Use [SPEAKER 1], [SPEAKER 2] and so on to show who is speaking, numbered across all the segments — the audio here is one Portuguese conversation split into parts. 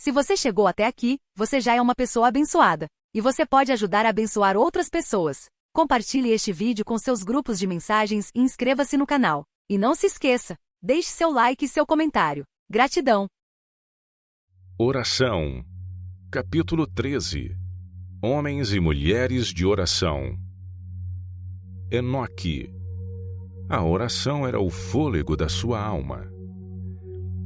[SPEAKER 1] Se você chegou até aqui, você já é uma pessoa abençoada. E você pode ajudar a abençoar outras pessoas. Compartilhe este vídeo com seus grupos de mensagens e inscreva-se no canal. E não se esqueça, deixe seu like e seu comentário. Gratidão.
[SPEAKER 2] Oração. Capítulo 13. Homens e mulheres de oração. Enoque. A oração era o fôlego da sua alma.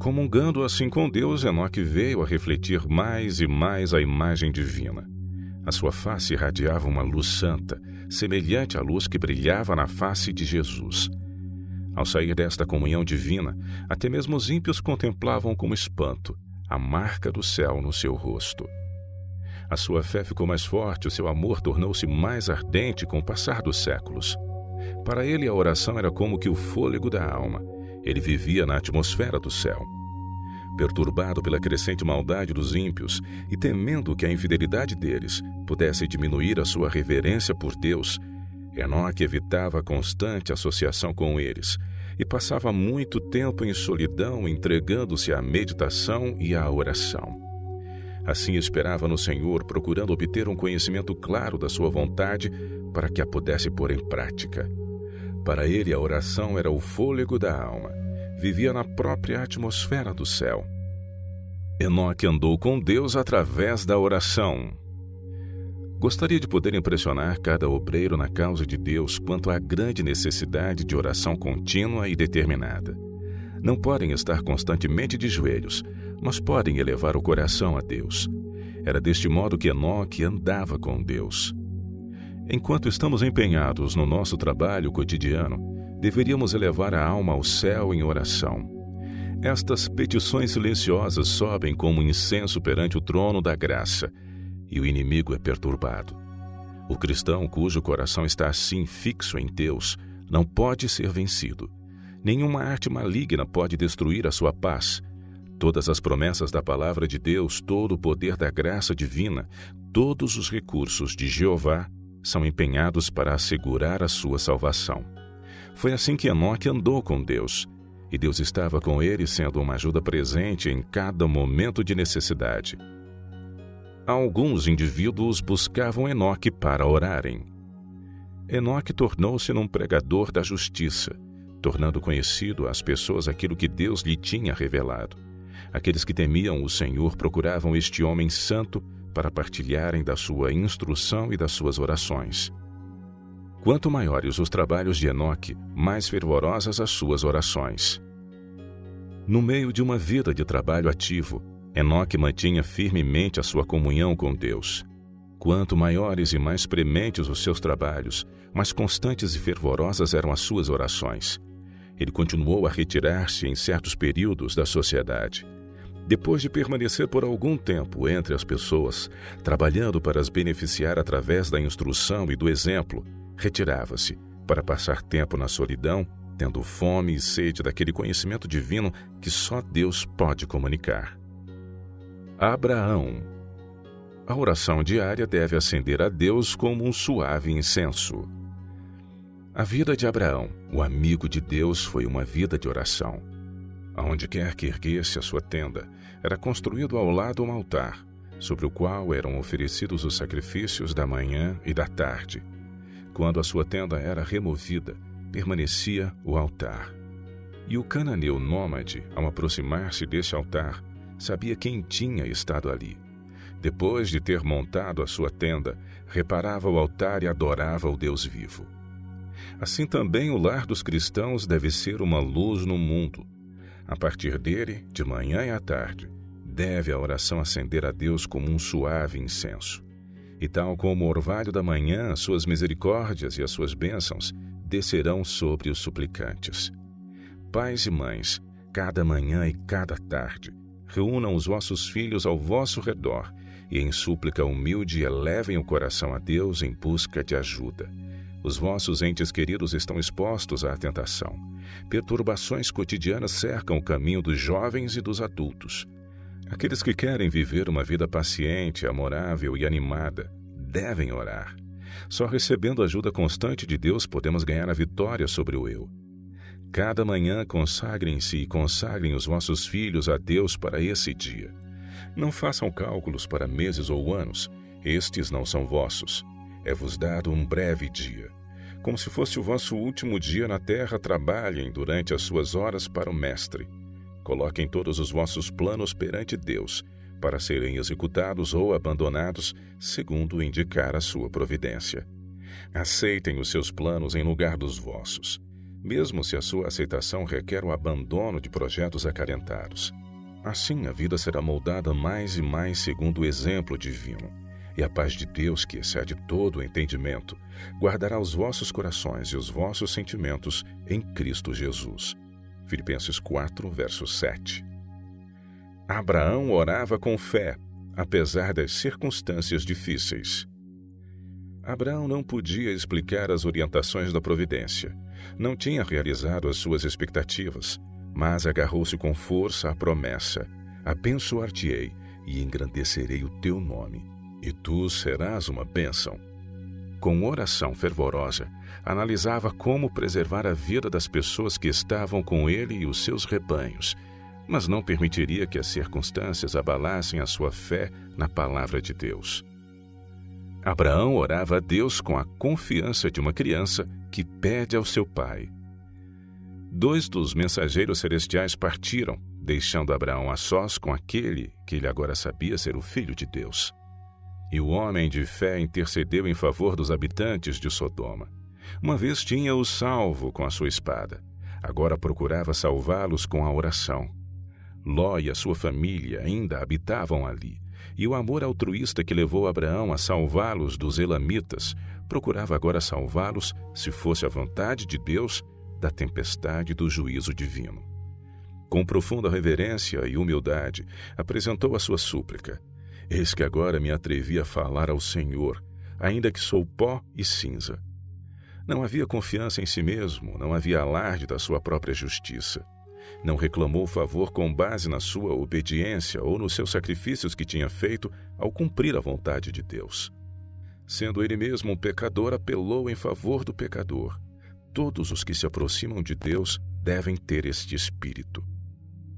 [SPEAKER 2] Comungando assim com Deus, Enoque veio a refletir mais e mais a imagem divina. A sua face irradiava uma luz santa, semelhante à luz que brilhava na face de Jesus. Ao sair desta comunhão divina, até mesmo os ímpios contemplavam com espanto a marca do céu no seu rosto. A sua fé ficou mais forte, o seu amor tornou-se mais ardente com o passar dos séculos. Para ele, a oração era como que o fôlego da alma. Ele vivia na atmosfera do céu. Perturbado pela crescente maldade dos ímpios e temendo que a infidelidade deles pudesse diminuir a sua reverência por Deus, Enoque evitava a constante associação com eles e passava muito tempo em solidão, entregando-se à meditação e à oração. Assim esperava no Senhor, procurando obter um conhecimento claro da sua vontade para que a pudesse pôr em prática. Para ele, a oração era o fôlego da alma. Vivia na própria atmosfera do céu. Enoque andou com Deus através da oração. Gostaria de poder impressionar cada obreiro na causa de Deus quanto à grande necessidade de oração contínua e determinada. Não podem estar constantemente de joelhos, mas podem elevar o coração a Deus. Era deste modo que Enoque andava com Deus. Enquanto estamos empenhados no nosso trabalho cotidiano, deveríamos elevar a alma ao céu em oração. Estas petições silenciosas sobem como incenso perante o trono da graça, e o inimigo é perturbado. O cristão cujo coração está assim fixo em Deus não pode ser vencido. Nenhuma arte maligna pode destruir a sua paz. Todas as promessas da palavra de Deus, todo o poder da graça divina, todos os recursos de Jeová são empenhados para assegurar a sua salvação. Foi assim que Enoque andou com Deus, e Deus estava com ele, sendo uma ajuda presente em cada momento de necessidade. Alguns indivíduos buscavam Enoque para orarem. Enoque tornou-se num pregador da justiça, tornando conhecido às pessoas aquilo que Deus lhe tinha revelado. Aqueles que temiam o Senhor procuravam este homem santo para partilharem da sua instrução e das suas orações. Quanto maiores os trabalhos de Enoque, mais fervorosas as suas orações. No meio de uma vida de trabalho ativo, Enoque mantinha firmemente a sua comunhão com Deus. Quanto maiores e mais prementes os seus trabalhos, mais constantes e fervorosas eram as suas orações. Ele continuou a retirar-se em certos períodos da sociedade. Depois de permanecer por algum tempo entre as pessoas, trabalhando para as beneficiar através da instrução e do exemplo, retirava-se para passar tempo na solidão, tendo fome e sede daquele conhecimento divino que só Deus pode comunicar. Abraão. A oração diária deve ascender a Deus como um suave incenso. A vida de Abraão, o amigo de Deus, foi uma vida de oração. Aonde quer que erguesse a sua tenda, era construído ao lado um altar, sobre o qual eram oferecidos os sacrifícios da manhã e da tarde. Quando a sua tenda era removida, permanecia o altar. E o cananeu nômade, ao aproximar-se desse altar, sabia quem tinha estado ali. Depois de ter montado a sua tenda, reparava o altar e adorava o Deus vivo. Assim também o lar dos cristãos deve ser uma luz no mundo. A partir dele, de manhã e à tarde, deve a oração ascender a Deus como um suave incenso. E tal como o orvalho da manhã, as suas misericórdias e as suas bênçãos descerão sobre os suplicantes. Pais e mães, cada manhã e cada tarde, reúnam os vossos filhos ao vosso redor e em súplica humilde elevem o coração a Deus em busca de ajuda. Os vossos entes queridos estão expostos à tentação. Perturbações cotidianas cercam o caminho dos jovens e dos adultos. Aqueles que querem viver uma vida paciente, amorável e animada, devem orar. Só recebendo a ajuda constante de Deus podemos ganhar a vitória sobre o eu. Cada manhã consagrem-se e consagrem os vossos filhos a Deus para esse dia. Não façam cálculos para meses ou anos, estes não são vossos. É-vos dado um breve dia. Como se fosse o vosso último dia na terra, trabalhem durante as suas horas para o Mestre. Coloquem todos os vossos planos perante Deus, para serem executados ou abandonados, segundo indicar a sua providência. Aceitem os seus planos em lugar dos vossos, mesmo se a sua aceitação requer o abandono de projetos acalentados. Assim, a vida será moldada mais e mais segundo o exemplo divino, e a paz de Deus, que excede todo o entendimento, guardará os vossos corações e os vossos sentimentos em Cristo Jesus. Filipenses 4, verso 7. Abraão orava com fé, apesar das circunstâncias difíceis. Abraão não podia explicar as orientações da providência. Não tinha realizado as suas expectativas, mas agarrou-se com força à promessa: abençoar-te-ei e engrandecerei o teu nome, e tu serás uma bênção. Com oração fervorosa, analisava como preservar a vida das pessoas que estavam com ele e os seus rebanhos, mas não permitiria que as circunstâncias abalassem a sua fé na palavra de Deus. Abraão orava a Deus com a confiança de uma criança que pede ao seu pai. 2 dos mensageiros celestiais partiram, deixando Abraão a sós com aquele que ele agora sabia ser o Filho de Deus. E o homem de fé intercedeu em favor dos habitantes de Sodoma. Uma vez tinha-os salvo com a sua espada, agora procurava salvá-los com a oração. Ló e a sua família ainda habitavam ali, e o amor altruísta que levou Abraão a salvá-los dos elamitas procurava agora salvá-los, se fosse a vontade de Deus, da tempestade do juízo divino. Com profunda reverência e humildade, apresentou a sua súplica: eis que agora me atrevi a falar ao Senhor, ainda que sou pó e cinza. Não havia confiança em si mesmo, não havia alarde da sua própria justiça. Não reclamou favor com base na sua obediência ou nos seus sacrifícios que tinha feito ao cumprir a vontade de Deus. Sendo ele mesmo um pecador, apelou em favor do pecador. Todos os que se aproximam de Deus devem ter este espírito.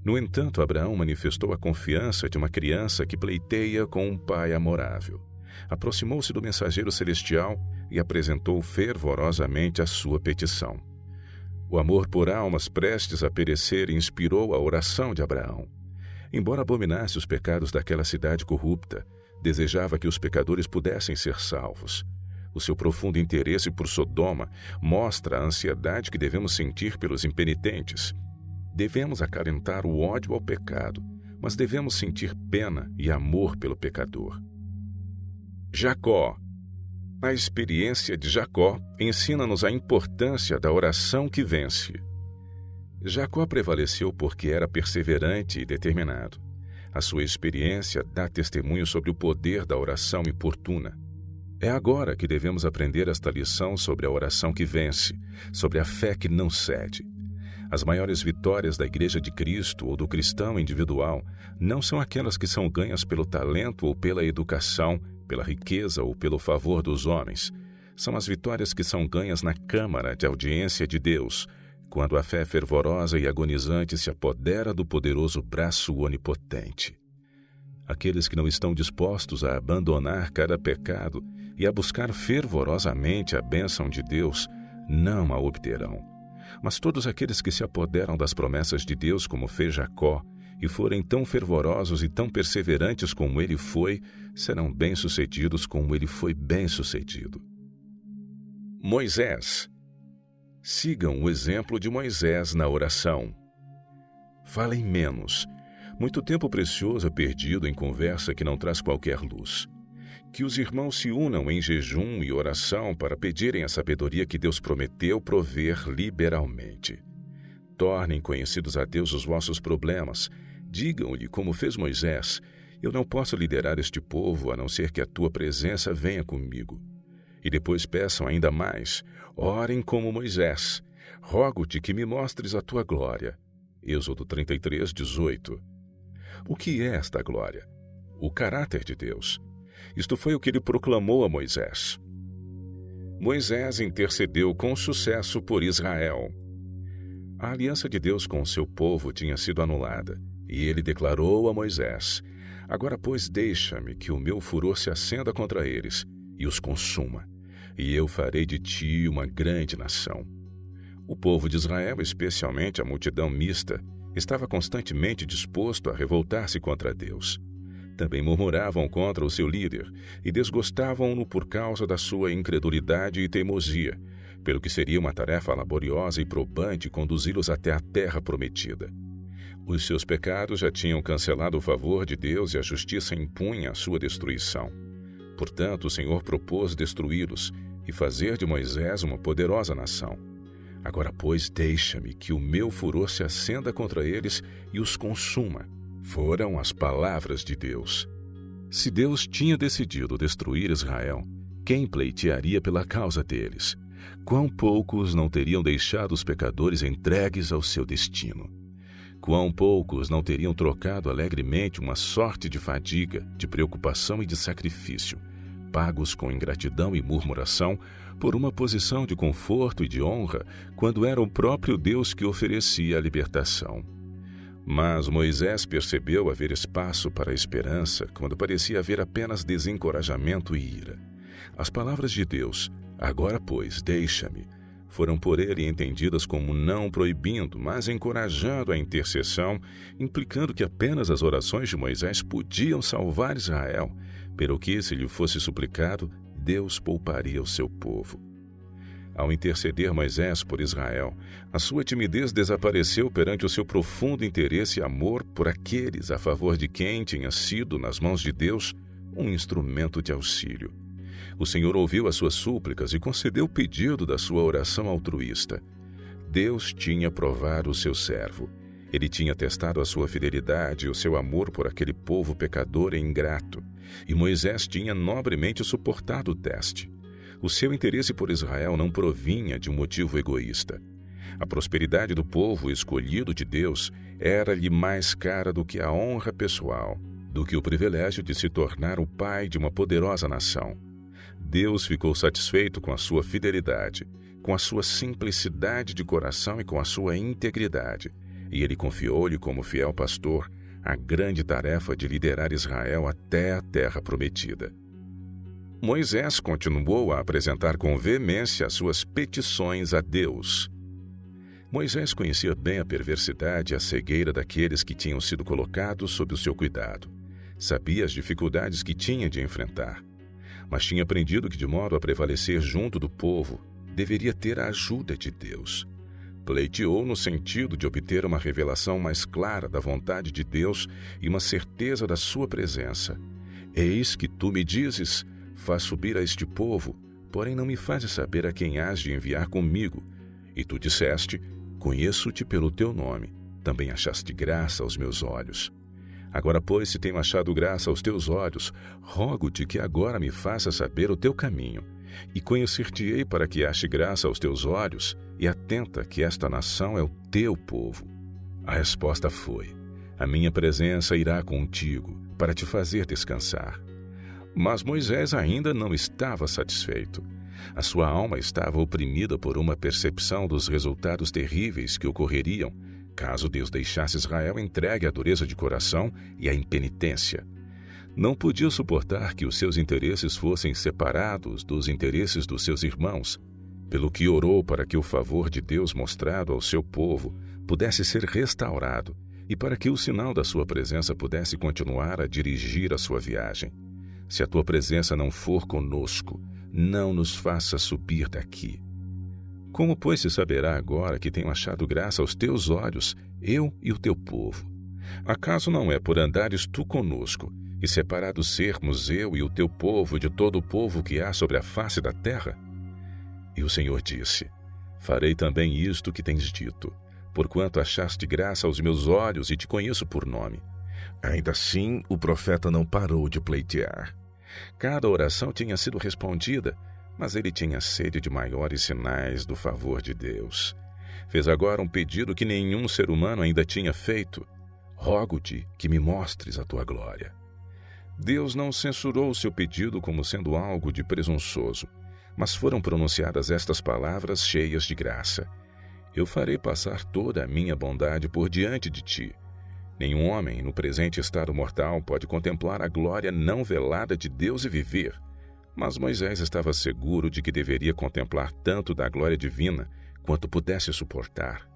[SPEAKER 2] No entanto, Abraão manifestou a confiança de uma criança que pleiteia com um pai amorável. Aproximou-se do mensageiro celestial e apresentou fervorosamente a sua petição. O amor por almas prestes a perecer inspirou a oração de Abraão. Embora abominasse os pecados daquela cidade corrupta, desejava que os pecadores pudessem ser salvos. O seu profundo interesse por Sodoma mostra a ansiedade que devemos sentir pelos impenitentes. Devemos acalentar o ódio ao pecado, mas devemos sentir pena e amor pelo pecador. Jacó. A experiência de Jacó ensina-nos a importância da oração que vence. Jacó prevaleceu porque era perseverante e determinado. A sua experiência dá testemunho sobre o poder da oração importuna. É agora que devemos aprender esta lição sobre a oração que vence, sobre a fé que não cede. As maiores vitórias da Igreja de Cristo ou do cristão individual não são aquelas que são ganhas pelo talento ou pela educação, pela riqueza ou pelo favor dos homens. São as vitórias que são ganhas na câmara de audiência de Deus, quando a fé fervorosa e agonizante se apodera do poderoso braço onipotente. Aqueles que não estão dispostos a abandonar cada pecado e a buscar fervorosamente a bênção de Deus, não a obterão. Mas todos aqueles que se apoderam das promessas de Deus, como fez Jacó, e forem tão fervorosos e tão perseverantes como ele foi, serão bem-sucedidos como ele foi bem-sucedido. Moisés. Sigam o exemplo de Moisés na oração. Falem menos. Muito tempo precioso é perdido em conversa que não traz qualquer luz. Que os irmãos se unam em jejum e oração para pedirem a sabedoria que Deus prometeu prover liberalmente. Tornem conhecidos a Deus os vossos problemas. Digam-lhe, como fez Moisés: eu não posso liderar este povo a não ser que a tua presença venha comigo. E depois peçam ainda mais: orem como Moisés. Rogo-te que me mostres a tua glória. Êxodo 33, 18. O que é esta glória? O caráter de Deus. Isto foi o que ele proclamou a Moisés. Moisés intercedeu com sucesso por Israel. A aliança de Deus com o seu povo tinha sido anulada, e ele declarou a Moisés: Agora, pois, deixa-me que o meu furor se acenda contra eles e os consuma, e eu farei de ti uma grande nação. O povo de Israel, especialmente a multidão mista, estava constantemente disposto a revoltar-se contra Deus. Também murmuravam contra o seu líder e desgostavam-no por causa da sua incredulidade e teimosia, pelo que seria uma tarefa laboriosa e probante conduzi-los até a terra prometida. Os seus pecados já tinham cancelado o favor de Deus e a justiça impunha a sua destruição. Portanto, o Senhor propôs destruí-los e fazer de Moisés uma poderosa nação. Agora, pois, deixa-me que o meu furor se acenda contra eles e os consuma. Foram as palavras de Deus. Se Deus tinha decidido destruir Israel, quem pleitearia pela causa deles? Quão poucos não teriam deixado os pecadores entregues ao seu destino? Quão poucos não teriam trocado alegremente uma sorte de fadiga, de preocupação e de sacrifício, pagos com ingratidão e murmuração, por uma posição de conforto e de honra, quando era o próprio Deus que oferecia a libertação. Mas Moisés percebeu haver espaço para a esperança quando parecia haver apenas desencorajamento e ira. As palavras de Deus, agora pois, deixa-me, foram por ele entendidas como não proibindo, mas encorajando a intercessão, implicando que apenas as orações de Moisés podiam salvar Israel, pelo que, se lhe fosse suplicado, Deus pouparia o seu povo. Ao interceder Moisés por Israel, a sua timidez desapareceu perante o seu profundo interesse e amor por aqueles a favor de quem tinha sido, nas mãos de Deus, um instrumento de auxílio. O Senhor ouviu as suas súplicas e concedeu o pedido da sua oração altruísta. Deus tinha provado o seu servo. Ele tinha testado a sua fidelidade e o seu amor por aquele povo pecador e ingrato. E Moisés tinha nobremente suportado o teste. O seu interesse por Israel não provinha de um motivo egoísta. A prosperidade do povo escolhido de Deus era-lhe mais cara do que a honra pessoal, do que o privilégio de se tornar o pai de uma poderosa nação. Deus ficou satisfeito com a sua fidelidade, com a sua simplicidade de coração e com a sua integridade, e ele confiou-lhe como fiel pastor a grande tarefa de liderar Israel até a terra prometida. Moisés continuou a apresentar com veemência as suas petições a Deus. Moisés conhecia bem a perversidade e a cegueira daqueles que tinham sido colocados sob o seu cuidado. Sabia as dificuldades que tinha de enfrentar. Mas tinha aprendido que, de modo a prevalecer junto do povo, deveria ter a ajuda de Deus. Pleiteou no sentido de obter uma revelação mais clara da vontade de Deus e uma certeza da sua presença. Eis que tu me dizes, faz subir a este povo, porém não me fazes saber a quem hás de enviar comigo. E tu disseste, conheço-te pelo teu nome, também achaste graça aos meus olhos. Agora, pois, se tenho achado graça aos teus olhos, rogo-te que agora me faças saber o teu caminho, e conhecer-te-ei para que ache graça aos teus olhos, e atenta que esta nação é o teu povo. A resposta foi, a minha presença irá contigo, para te fazer descansar. Mas Moisés ainda não estava satisfeito. A sua alma estava oprimida por uma percepção dos resultados terríveis que ocorreriam caso Deus deixasse Israel entregue à dureza de coração e à impenitência. Não podia suportar que os seus interesses fossem separados dos interesses dos seus irmãos, pelo que orou para que o favor de Deus mostrado ao seu povo pudesse ser restaurado e para que o sinal da sua presença pudesse continuar a dirigir a sua viagem. Se a tua presença não for conosco, não nos faça subir daqui. Como, pois, se saberá agora que tenho achado graça aos teus olhos, eu e o teu povo? Acaso não é por andares tu conosco, e separados sermos eu e o teu povo de todo o povo que há sobre a face da terra? E o Senhor disse, farei também isto que tens dito, porquanto achaste graça aos meus olhos e te conheço por nome. Ainda assim, o profeta não parou de pleitear. Cada oração tinha sido respondida, mas ele tinha sede de maiores sinais do favor de Deus. Fez agora um pedido que nenhum ser humano ainda tinha feito. Rogo-te que me mostres a tua glória. Deus não censurou o seu pedido como sendo algo de presunçoso, mas foram pronunciadas estas palavras cheias de graça. Eu farei passar toda a minha bondade por diante de ti. Nenhum homem, no presente estado mortal, pode contemplar a glória não velada de Deus e viver. Mas Moisés estava seguro de que deveria contemplar tanto da glória divina quanto pudesse suportar.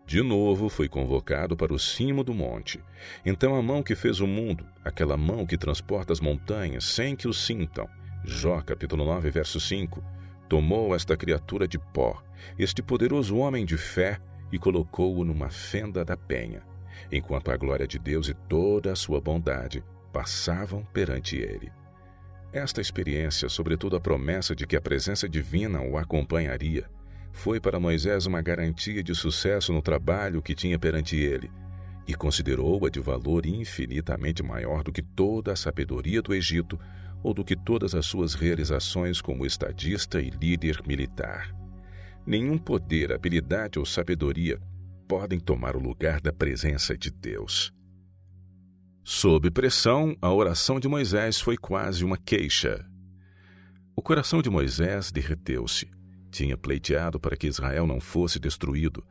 [SPEAKER 2] De novo foi convocado para o cimo do monte. Então a mão que fez o mundo, aquela mão que transporta as montanhas sem que o sintam, Jó capítulo 9, verso 5, tomou esta criatura de pó, este poderoso homem de fé, e colocou-o numa fenda da penha, enquanto a glória de Deus e toda a sua bondade passavam perante ele. Esta experiência, sobretudo a promessa de que a presença divina o acompanharia, foi para Moisés uma garantia de sucesso no trabalho que tinha perante ele, e considerou-a de valor infinitamente maior do que toda a sabedoria do Egito ou do que todas as suas realizações como estadista e líder militar. Nenhum poder, habilidade ou sabedoria podem tomar o lugar da presença de Deus. Sob pressão, a oração de Moisés foi quase uma queixa. O coração de Moisés derreteu-se. Tinha pleiteado para que Israel não fosse destruído,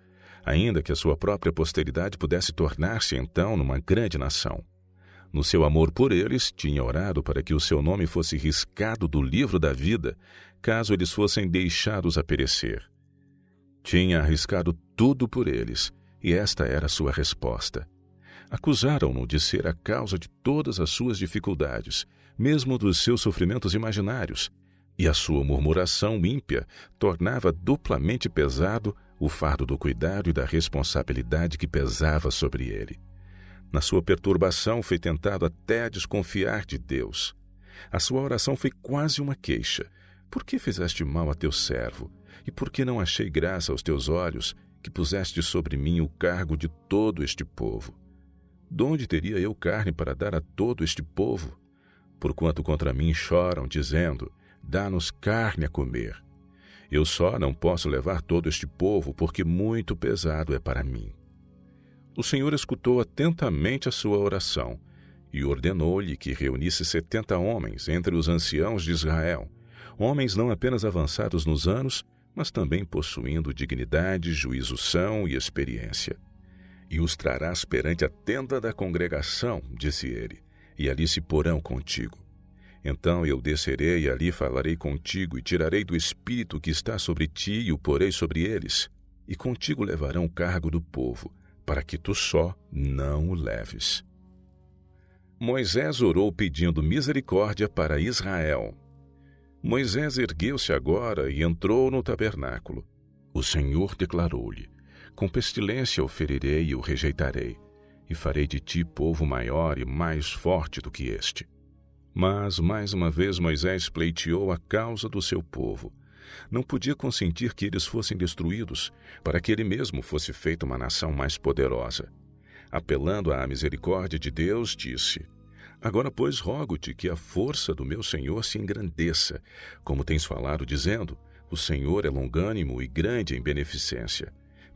[SPEAKER 2] ainda que a sua própria posteridade pudesse tornar-se então numa grande nação. No seu amor por eles, tinha orado para que o seu nome fosse riscado do livro da vida, caso eles fossem deixados a perecer. Tinha arriscado tudo por eles, e esta era a sua resposta. Acusaram-no de ser a causa de todas as suas dificuldades, mesmo dos seus sofrimentos imaginários, e a sua murmuração ímpia tornava duplamente pesado o fardo do cuidado e da responsabilidade que pesava sobre ele. Na sua perturbação foi tentado até a desconfiar de Deus. A sua oração foi quase uma queixa. Por que fizeste mal a teu servo? E por que não achei graça aos teus olhos, que puseste sobre mim o cargo de todo este povo? Donde teria eu carne para dar a todo este povo? Porquanto contra mim choram, dizendo: dá-nos carne a comer. Eu só não posso levar todo este povo, porque muito pesado é para mim. O Senhor escutou atentamente a sua oração e ordenou-lhe que reunisse 70 homens entre os anciãos de Israel, homens não apenas avançados nos anos, mas também possuindo dignidade, juízo são e experiência. E os trarás perante a tenda da congregação, disse ele, e ali se porão contigo. Então eu descerei e ali falarei contigo, e tirarei do espírito que está sobre ti e o porei sobre eles, e contigo levarão o cargo do povo, para que tu só não o leves. Moisés orou pedindo misericórdia para Israel. Moisés ergueu-se agora e entrou no tabernáculo. O Senhor declarou-lhe: com pestilência o ferirei e o rejeitarei, e farei de ti povo maior e mais forte do que este. Mas, mais uma vez, Moisés pleiteou a causa do seu povo. Não podia consentir que eles fossem destruídos, para que ele mesmo fosse feito uma nação mais poderosa. Apelando à misericórdia de Deus, disse: agora, pois, rogo-te que a força do meu Senhor se engrandeça, como tens falado, dizendo: o Senhor é longânimo e grande em beneficência.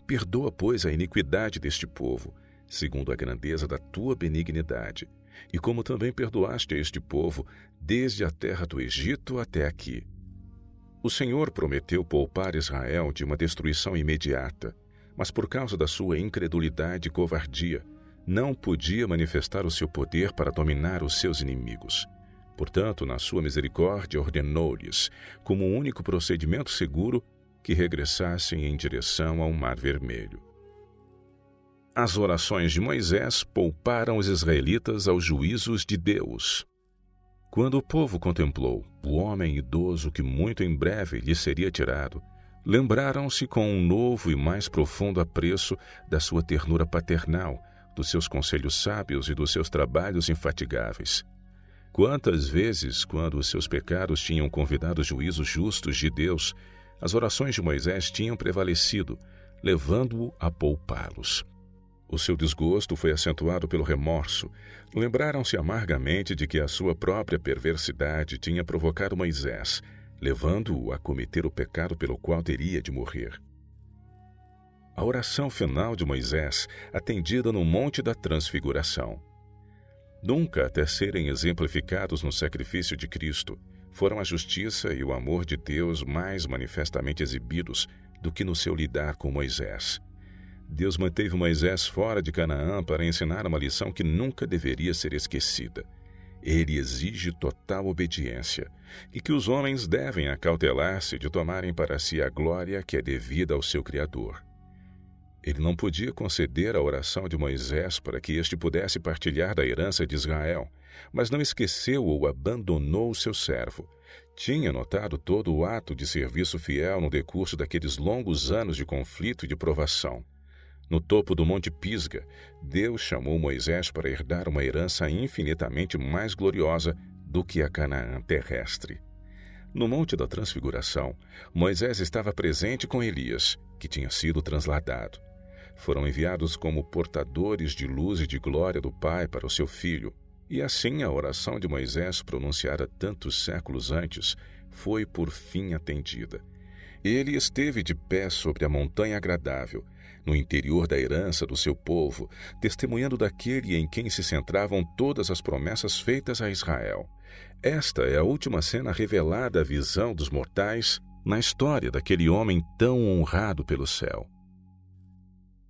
[SPEAKER 2] Perdoa, pois, a iniquidade deste povo, segundo a grandeza da tua benignidade, e como também perdoaste a este povo, desde a terra do Egito até aqui. O Senhor prometeu poupar Israel de uma destruição imediata, mas por causa da sua incredulidade e covardia, não podia manifestar o seu poder para dominar os seus inimigos. Portanto, na sua misericórdia, ordenou-lhes, como um único procedimento seguro, que regressassem em direção ao Mar Vermelho. As orações de Moisés pouparam os israelitas aos juízos de Deus. Quando o povo contemplou o homem idoso que muito em breve lhe seria tirado, lembraram-se com um novo e mais profundo apreço da sua ternura paternal, dos seus conselhos sábios e dos seus trabalhos infatigáveis. Quantas vezes, quando os seus pecados tinham convidado os juízos justos de Deus, as orações de Moisés tinham prevalecido, levando-o a poupá-los. O seu desgosto foi acentuado pelo remorso. Lembraram-se amargamente de que a sua própria perversidade tinha provocado Moisés, levando-o a cometer o pecado pelo qual teria de morrer. A oração final de Moisés, atendida no Monte da Transfiguração. Nunca, até serem exemplificados no sacrifício de Cristo, foram a justiça e o amor de Deus mais manifestamente exibidos do que no seu lidar com Moisés. Deus manteve Moisés fora de Canaã para ensinar uma lição que nunca deveria ser esquecida. Ele exige total obediência e que os homens devem acautelar-se de tomarem para si a glória que é devida ao seu Criador. Ele não podia conceder a oração de Moisés para que este pudesse partilhar da herança de Israel, mas não esqueceu ou abandonou o seu servo. Tinha notado todo o ato de serviço fiel no decurso daqueles longos anos de conflito e de provação. No topo do Monte Pisga, Deus chamou Moisés para herdar uma herança infinitamente mais gloriosa do que a Canaã terrestre. No Monte da Transfiguração, Moisés estava presente com Elias, que tinha sido transladado. Foram enviados como portadores de luz e de glória do Pai para o seu filho, e assim a oração de Moisés, pronunciada tantos séculos antes, foi por fim atendida. Ele esteve de pé sobre a montanha agradável, no interior da herança do seu povo, testemunhando daquele em quem se centravam todas as promessas feitas a Israel. Esta é a última cena revelada à visão dos mortais na história daquele homem tão honrado pelo céu.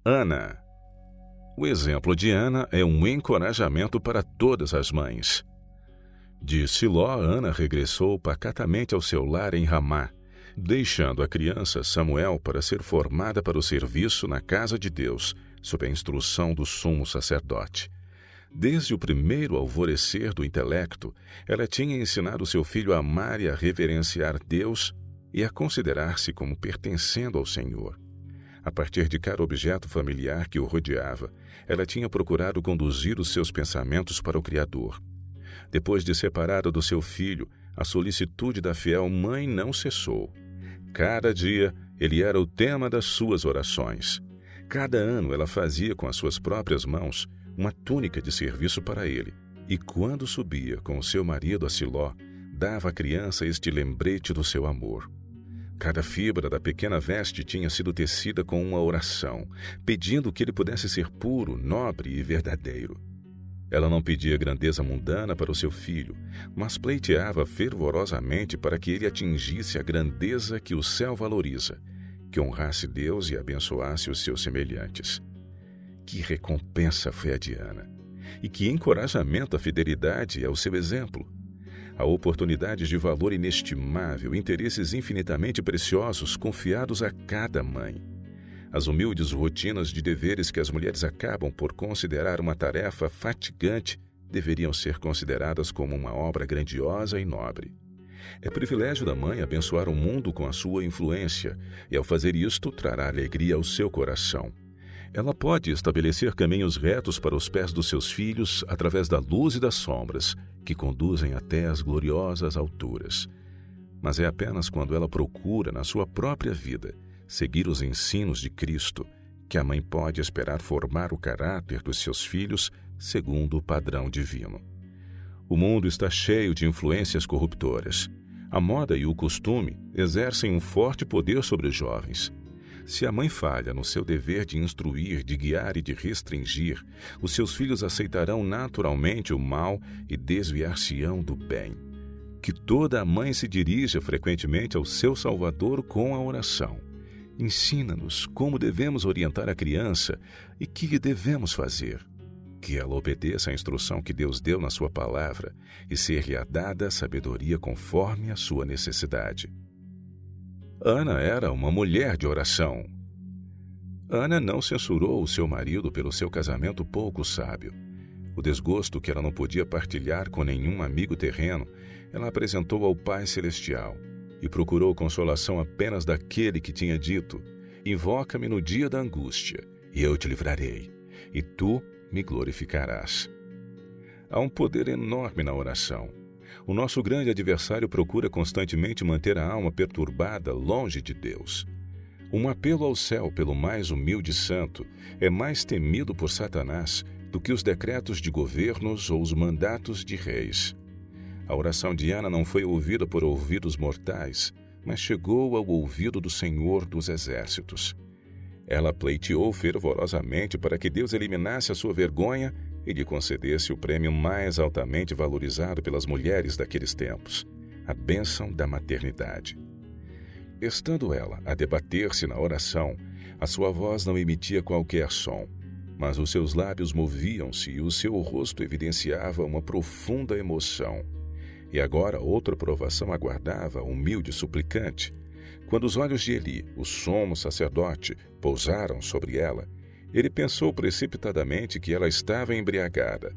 [SPEAKER 2] Ana. O exemplo de Ana é um encorajamento para todas as mães. De Siló, Ana regressou pacatamente ao seu lar em Ramá, deixando a criança Samuel para ser formada para o serviço na casa de Deus, sob a instrução do sumo sacerdote. Desde o primeiro alvorecer do intelecto, ela tinha ensinado seu filho a amar e a reverenciar Deus e a considerar-se como pertencendo ao Senhor. A partir de cada objeto familiar que o rodeava, ela tinha procurado conduzir os seus pensamentos para o Criador. Depois de separada do seu filho, a solicitude da fiel mãe não cessou. Cada dia, ele era o tema das suas orações. Cada ano, ela fazia com as suas próprias mãos uma túnica de serviço para ele, e quando subia com o seu marido a Siló, dava à criança este lembrete do seu amor. Cada fibra da pequena veste tinha sido tecida com uma oração, pedindo que ele pudesse ser puro, nobre e verdadeiro. Ela não pedia grandeza mundana para o seu filho, mas pleiteava fervorosamente para que ele atingisse a grandeza que o céu valoriza, que honrasse Deus e abençoasse os seus semelhantes. Que recompensa foi a de Ana! E que encorajamento à fidelidade é o seu exemplo! Há oportunidades de valor inestimável, interesses infinitamente preciosos confiados a cada mãe. As humildes rotinas de deveres que as mulheres acabam por considerar uma tarefa fatigante deveriam ser consideradas como uma obra grandiosa e nobre. É privilégio da mãe abençoar o mundo com a sua influência, e ao fazer isto trará alegria ao seu coração. Ela pode estabelecer caminhos retos para os pés dos seus filhos através da luz e das sombras, que conduzem até as gloriosas alturas. Mas é apenas quando ela procura, na sua própria vida, seguir os ensinos de Cristo, que a mãe pode esperar formar o caráter dos seus filhos segundo o padrão divino. O mundo está cheio de influências corruptoras. A moda e o costume exercem um forte poder sobre os jovens. Se a mãe falha no seu dever de instruir, de guiar e de restringir, os seus filhos aceitarão naturalmente o mal e desviar-se-ão do bem. Que toda a mãe se dirija frequentemente ao seu Salvador com a oração. Ensina-nos como devemos orientar a criança e que lhe devemos fazer. Que ela obedeça à instrução que Deus deu na sua palavra e ser-lhe dada a sabedoria conforme a sua necessidade. Ana era uma mulher de oração. Ana não censurou o seu marido pelo seu casamento pouco sábio. O desgosto que ela não podia partilhar com nenhum amigo terreno, ela apresentou ao Pai Celestial e procurou consolação apenas daquele que tinha dito: invoca-me no dia da angústia, e eu te livrarei, e tu me glorificarás. Há um poder enorme na oração. O nosso grande adversário procura constantemente manter a alma perturbada longe de Deus. Um apelo ao céu pelo mais humilde santo é mais temido por Satanás do que os decretos de governos ou os mandatos de reis. A oração de Ana não foi ouvida por ouvidos mortais, mas chegou ao ouvido do Senhor dos Exércitos. Ela pleiteou fervorosamente para que Deus eliminasse a sua vergonha e lhe concedesse o prêmio mais altamente valorizado pelas mulheres daqueles tempos, a bênção da maternidade. Estando ela a debater-se na oração, A sua voz não emitia qualquer som, mas os seus lábios moviam-se e o seu rosto evidenciava uma profunda emoção. E agora outra provação aguardava a humilde suplicante. Quando os olhos de Eli, o sumo sacerdote, pousaram sobre ela, ele pensou precipitadamente que ela estava embriagada.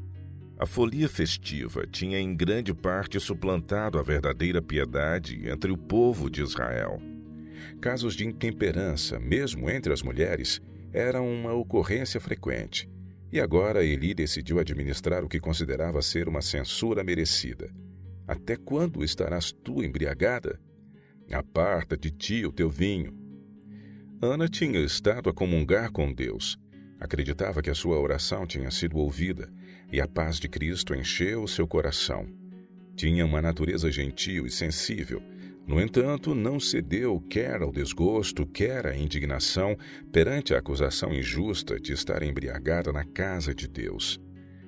[SPEAKER 2] A folia festiva tinha em grande parte suplantado a verdadeira piedade entre o povo de Israel. Casos de intemperança, mesmo entre as mulheres, eram uma ocorrência frequente. E agora Eli decidiu administrar o que considerava ser uma censura merecida. Até quando estarás tu embriagada? Aparta de ti o teu vinho. Ana tinha estado a comungar com Deus. Acreditava que a sua oração tinha sido ouvida e a paz de Cristo encheu seu coração. Tinha uma natureza gentil e sensível. No entanto, não cedeu quer ao desgosto, quer à indignação perante a acusação injusta de estar embriagada na casa de Deus.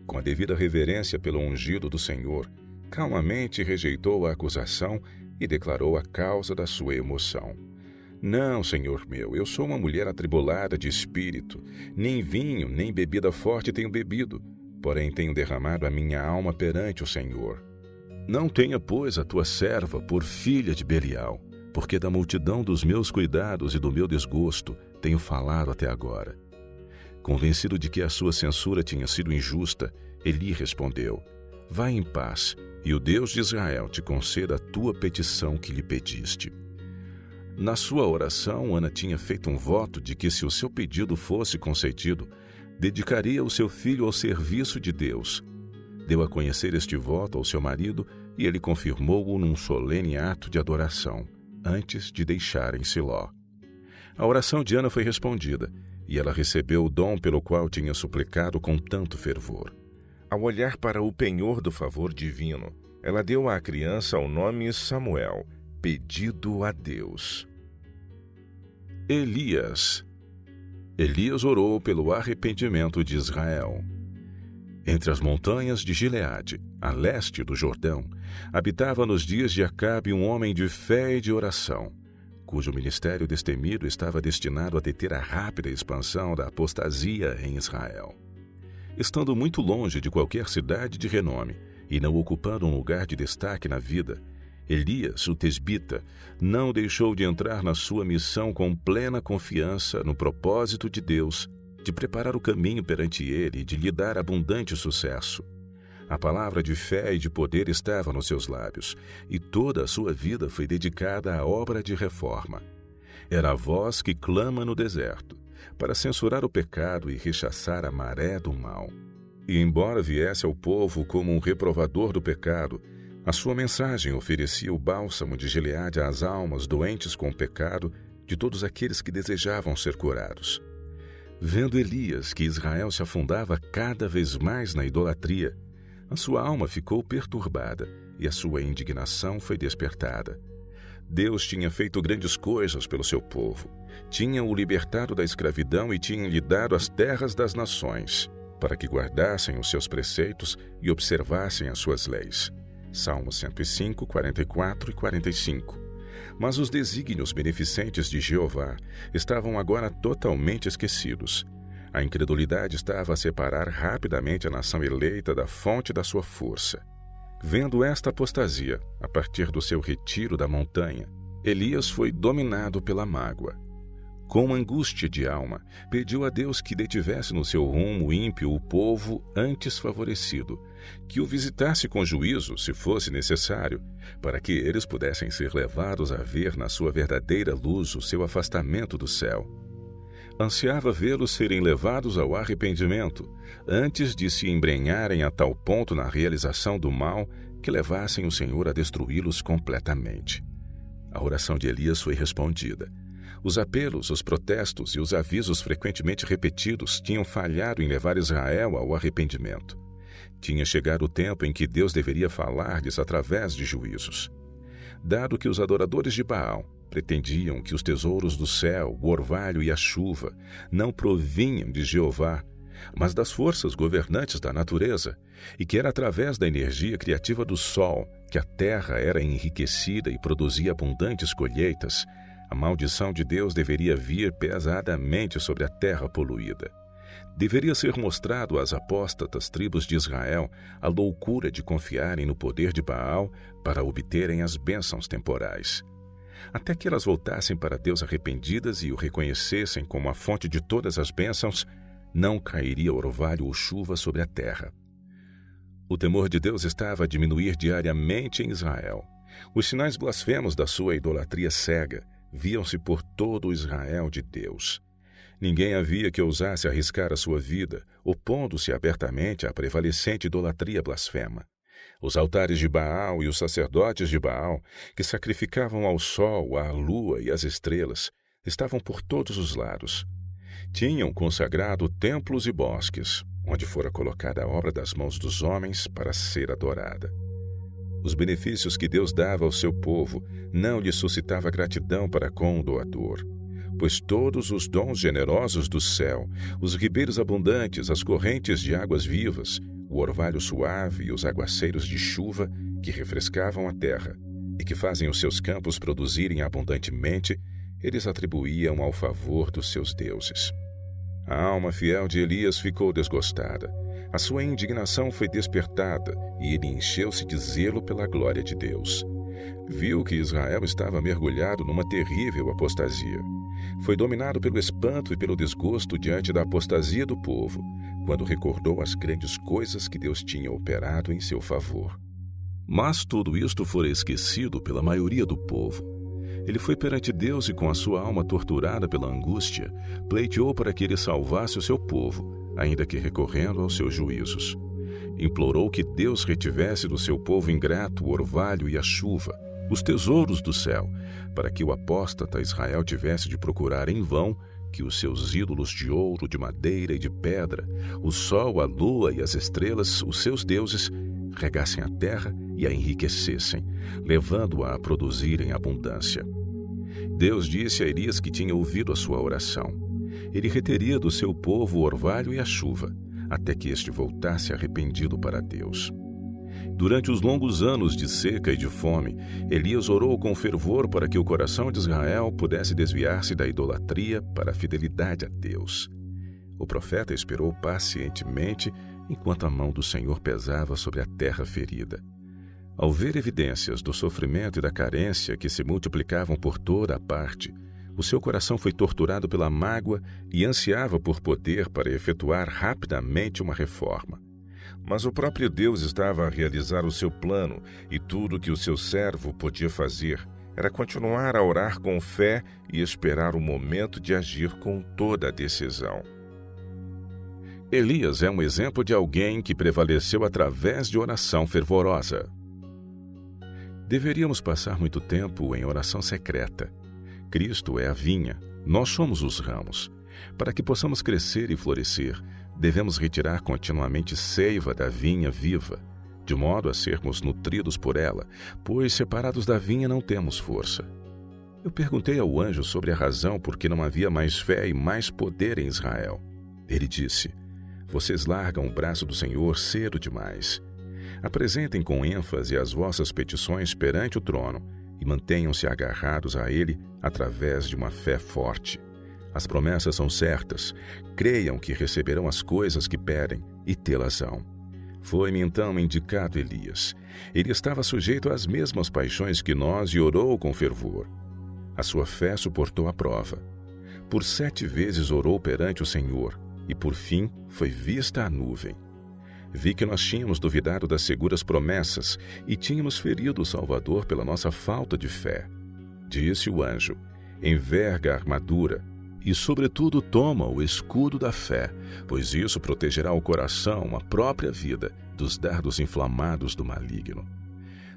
[SPEAKER 2] Com a devida reverência pelo ungido do Senhor, calmamente rejeitou a acusação e declarou a causa da sua emoção. Não, Senhor meu, eu sou uma mulher atribulada de espírito. Nem vinho, nem bebida forte tenho bebido, porém tenho derramado a minha alma perante o Senhor. Não tenha, pois, a tua serva por filha de Belial, porque da multidão dos meus cuidados e do meu desgosto tenho falado até agora. Convencido de que a sua censura tinha sido injusta, Eli respondeu: Vai em paz, e o Deus de Israel te conceda a tua petição que lhe pediste. Na sua oração, Ana tinha feito um voto de que, se o seu pedido fosse concedido, dedicaria o seu filho ao serviço de Deus. Deu a conhecer este voto ao seu marido e ele confirmou-o num solene ato de adoração, antes de deixarem Siló. A oração de Ana foi respondida, e ela recebeu o dom pelo qual tinha suplicado com tanto fervor. Ao olhar para o penhor do favor divino, ela deu à criança o nome Samuel, pedido a Deus. Elias. Elias orou pelo arrependimento de Israel. Entre as montanhas de Gileade, a leste do Jordão, habitava nos dias de Acabe um homem de fé e de oração, cujo ministério destemido estava destinado a deter a rápida expansão da apostasia em Israel. Estando muito longe de qualquer cidade de renome e não ocupando um lugar de destaque na vida, Elias, o tesbita, não deixou de entrar na sua missão com plena confiança no propósito de Deus de preparar o caminho perante ele e de lhe dar abundante sucesso. A palavra de fé e de poder estava nos seus lábios, e toda a sua vida foi dedicada à obra de reforma. Era a voz que clama no deserto, para censurar o pecado e rechaçar a maré do mal. E embora viesse ao povo como um reprovador do pecado, a sua mensagem oferecia o bálsamo de Gileade às almas doentes com o pecado de todos aqueles que desejavam ser curados. Vendo Elias que Israel se afundava cada vez mais na idolatria, a sua alma ficou perturbada e a sua indignação foi despertada. Deus tinha feito grandes coisas pelo seu povo. Tinha-o libertado da escravidão e tinha-lhe dado as terras das nações, para que guardassem os seus preceitos e observassem as suas leis. Salmos 105, 44 e 45. Mas os desígnios beneficentes de Jeová estavam agora totalmente esquecidos. A incredulidade estava a separar rapidamente a nação eleita da fonte da sua força. Vendo esta apostasia, a partir do seu retiro da montanha, Elias foi dominado pela mágoa. Com angústia de alma, pediu a Deus que detivesse no seu rumo ímpio o povo antes favorecido, que o visitasse com juízo, se fosse necessário, para que eles pudessem ser levados a ver na sua verdadeira luz o seu afastamento do céu. Ansiava vê-los serem levados ao arrependimento, antes de se embrenharem a tal ponto na realização do mal que levassem o Senhor a destruí-los completamente. A oração de Elias foi respondida. Os apelos, os protestos e os avisos frequentemente repetidos tinham falhado em levar Israel ao arrependimento. Tinha chegado o tempo em que Deus deveria falar-lhes através de juízos. Dado que os adoradores de Baal pretendiam que os tesouros do céu, o orvalho e a chuva não provinham de Jeová, mas das forças governantes da natureza, e que era através da energia criativa do sol que a terra era enriquecida e produzia abundantes colheitas, A maldição de Deus deveria vir pesadamente sobre a terra poluída. Deveria ser mostrado às apóstatas tribos de Israel a loucura de confiarem no poder de Baal para obterem as bênçãos temporais. Até que elas voltassem para Deus arrependidas e o reconhecessem como a fonte de todas as bênçãos, não cairia orvalho ou chuva sobre a terra. O temor de Deus estava a diminuir diariamente em Israel. Os sinais blasfemos da sua idolatria cega viam-se por todo o Israel de Deus. Ninguém havia que ousasse arriscar a sua vida, opondo-se abertamente à prevalecente idolatria blasfema. Os altares de Baal e os sacerdotes de Baal, que sacrificavam ao sol, à lua e às estrelas, estavam por todos os lados. Tinham consagrado templos e bosques, onde fora colocada a obra das mãos dos homens para ser adorada. Os benefícios que Deus dava ao seu povo não lhe suscitava gratidão para com o doador, pois todos os dons generosos do céu, os ribeiros abundantes, as correntes de águas vivas, o orvalho suave e os aguaceiros de chuva que refrescavam a terra e que fazem os seus campos produzirem abundantemente, eles atribuíam ao favor dos seus deuses. A alma fiel de Elias ficou desgostada. A sua indignação foi despertada e ele encheu-se de zelo pela glória de Deus. Viu que Israel estava mergulhado numa terrível apostasia. Foi dominado pelo espanto e pelo desgosto diante da apostasia do povo, quando recordou as grandes coisas que Deus tinha operado em seu favor. Mas tudo isto fora esquecido pela maioria do povo. Ele foi perante Deus e, com a sua alma torturada pela angústia, pleiteou para que ele salvasse o seu povo, ainda que recorrendo aos seus juízos. Implorou que Deus retivesse do seu povo ingrato o orvalho e a chuva, os tesouros do céu, para que o apóstata Israel tivesse de procurar em vão que os seus ídolos de ouro, de madeira e de pedra, o sol, a lua e as estrelas, os seus deuses, regassem a terra e a enriquecessem, levando-a a produzir em abundância. Deus disse a Elias que tinha ouvido a sua oração. Ele reteria do seu povo o orvalho e a chuva, até que este voltasse arrependido para Deus. Durante os longos anos de seca e de fome, Elias orou com fervor para que o coração de Israel pudesse desviar-se da idolatria para a fidelidade a Deus. O profeta esperou pacientemente enquanto a mão do Senhor pesava sobre a terra ferida. Ao ver evidências do sofrimento e da carência que se multiplicavam por toda a parte, o seu coração foi torturado pela mágoa e ansiava por poder para efetuar rapidamente uma reforma. Mas o próprio Deus estava a realizar o seu plano e tudo o que o seu servo podia fazer era continuar a orar com fé e esperar o momento de agir com toda a decisão. Elias é um exemplo de alguém que prevaleceu através de oração fervorosa. Deveríamos passar muito tempo em oração secreta. Cristo é a vinha, nós somos os ramos. Para que possamos crescer e florescer, devemos retirar continuamente seiva da vinha viva, de modo a sermos nutridos por ela, pois separados da vinha não temos força. Eu perguntei ao anjo sobre a razão por que não havia mais fé e mais poder em Israel. Ele disse: vocês largam o braço do Senhor cedo demais. Apresentem com ênfase as vossas petições perante o trono e mantenham-se agarrados a ele através de uma fé forte. As promessas são certas. Creiam que receberão as coisas que pedem e tê-las-ão. Foi-me então indicado Elias. Ele estava sujeito às mesmas paixões que nós e orou com fervor. A sua fé suportou a prova. Por 7 vezes orou perante o Senhor e, por fim, foi vista a nuvem. Vi que nós tínhamos duvidado das seguras promessas e tínhamos ferido o Salvador pela nossa falta de fé. Disse o anjo: enverga a armadura e, sobretudo, toma o escudo da fé, pois isso protegerá o coração, a própria vida, dos dardos inflamados do maligno.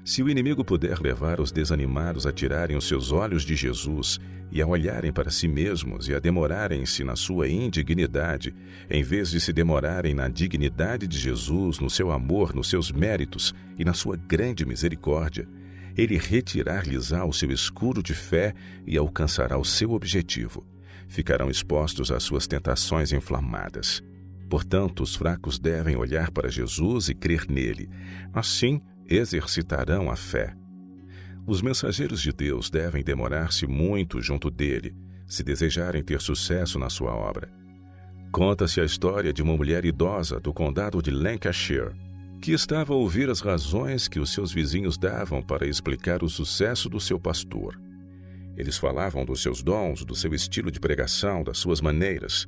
[SPEAKER 2] Se o inimigo puder levar os desanimados a tirarem os seus olhos de Jesus e a olharem para si mesmos e a demorarem-se na sua indignidade, em vez de se demorarem na dignidade de Jesus, no seu amor, nos seus méritos e na sua grande misericórdia, ele retirar-lhes-á o seu escudo de fé e alcançará o seu objetivo. Ficarão expostos às suas tentações inflamadas. Portanto, os fracos devem olhar para Jesus e crer nele. Assim, exercitarão a fé. Os mensageiros de Deus devem demorar-se muito junto dele, se desejarem ter sucesso na sua obra. Conta-se a história de uma mulher idosa do condado de Lancashire, que estava a ouvir as razões que os seus vizinhos davam para explicar o sucesso do seu pastor. Eles falavam dos seus dons, do seu estilo de pregação, das suas maneiras.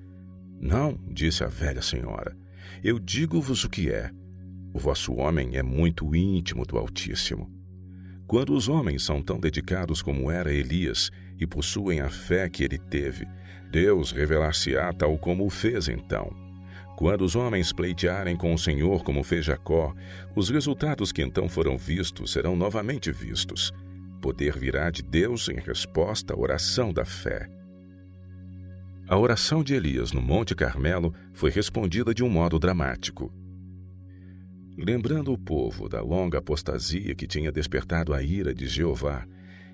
[SPEAKER 2] Não, disse a velha senhora, eu digo-vos o que é. O vosso homem é muito íntimo do Altíssimo. Quando os homens são tão dedicados como era Elias e possuem a fé que ele teve, Deus revelar-se-á tal como o fez então. Quando os homens pleitearem com o Senhor como fez Jacó, os resultados que então foram vistos serão novamente vistos. Poder virá de Deus em resposta à oração da fé. A oração de Elias no Monte Carmelo foi respondida de um modo dramático. Lembrando o povo da longa apostasia que tinha despertado a ira de Jeová,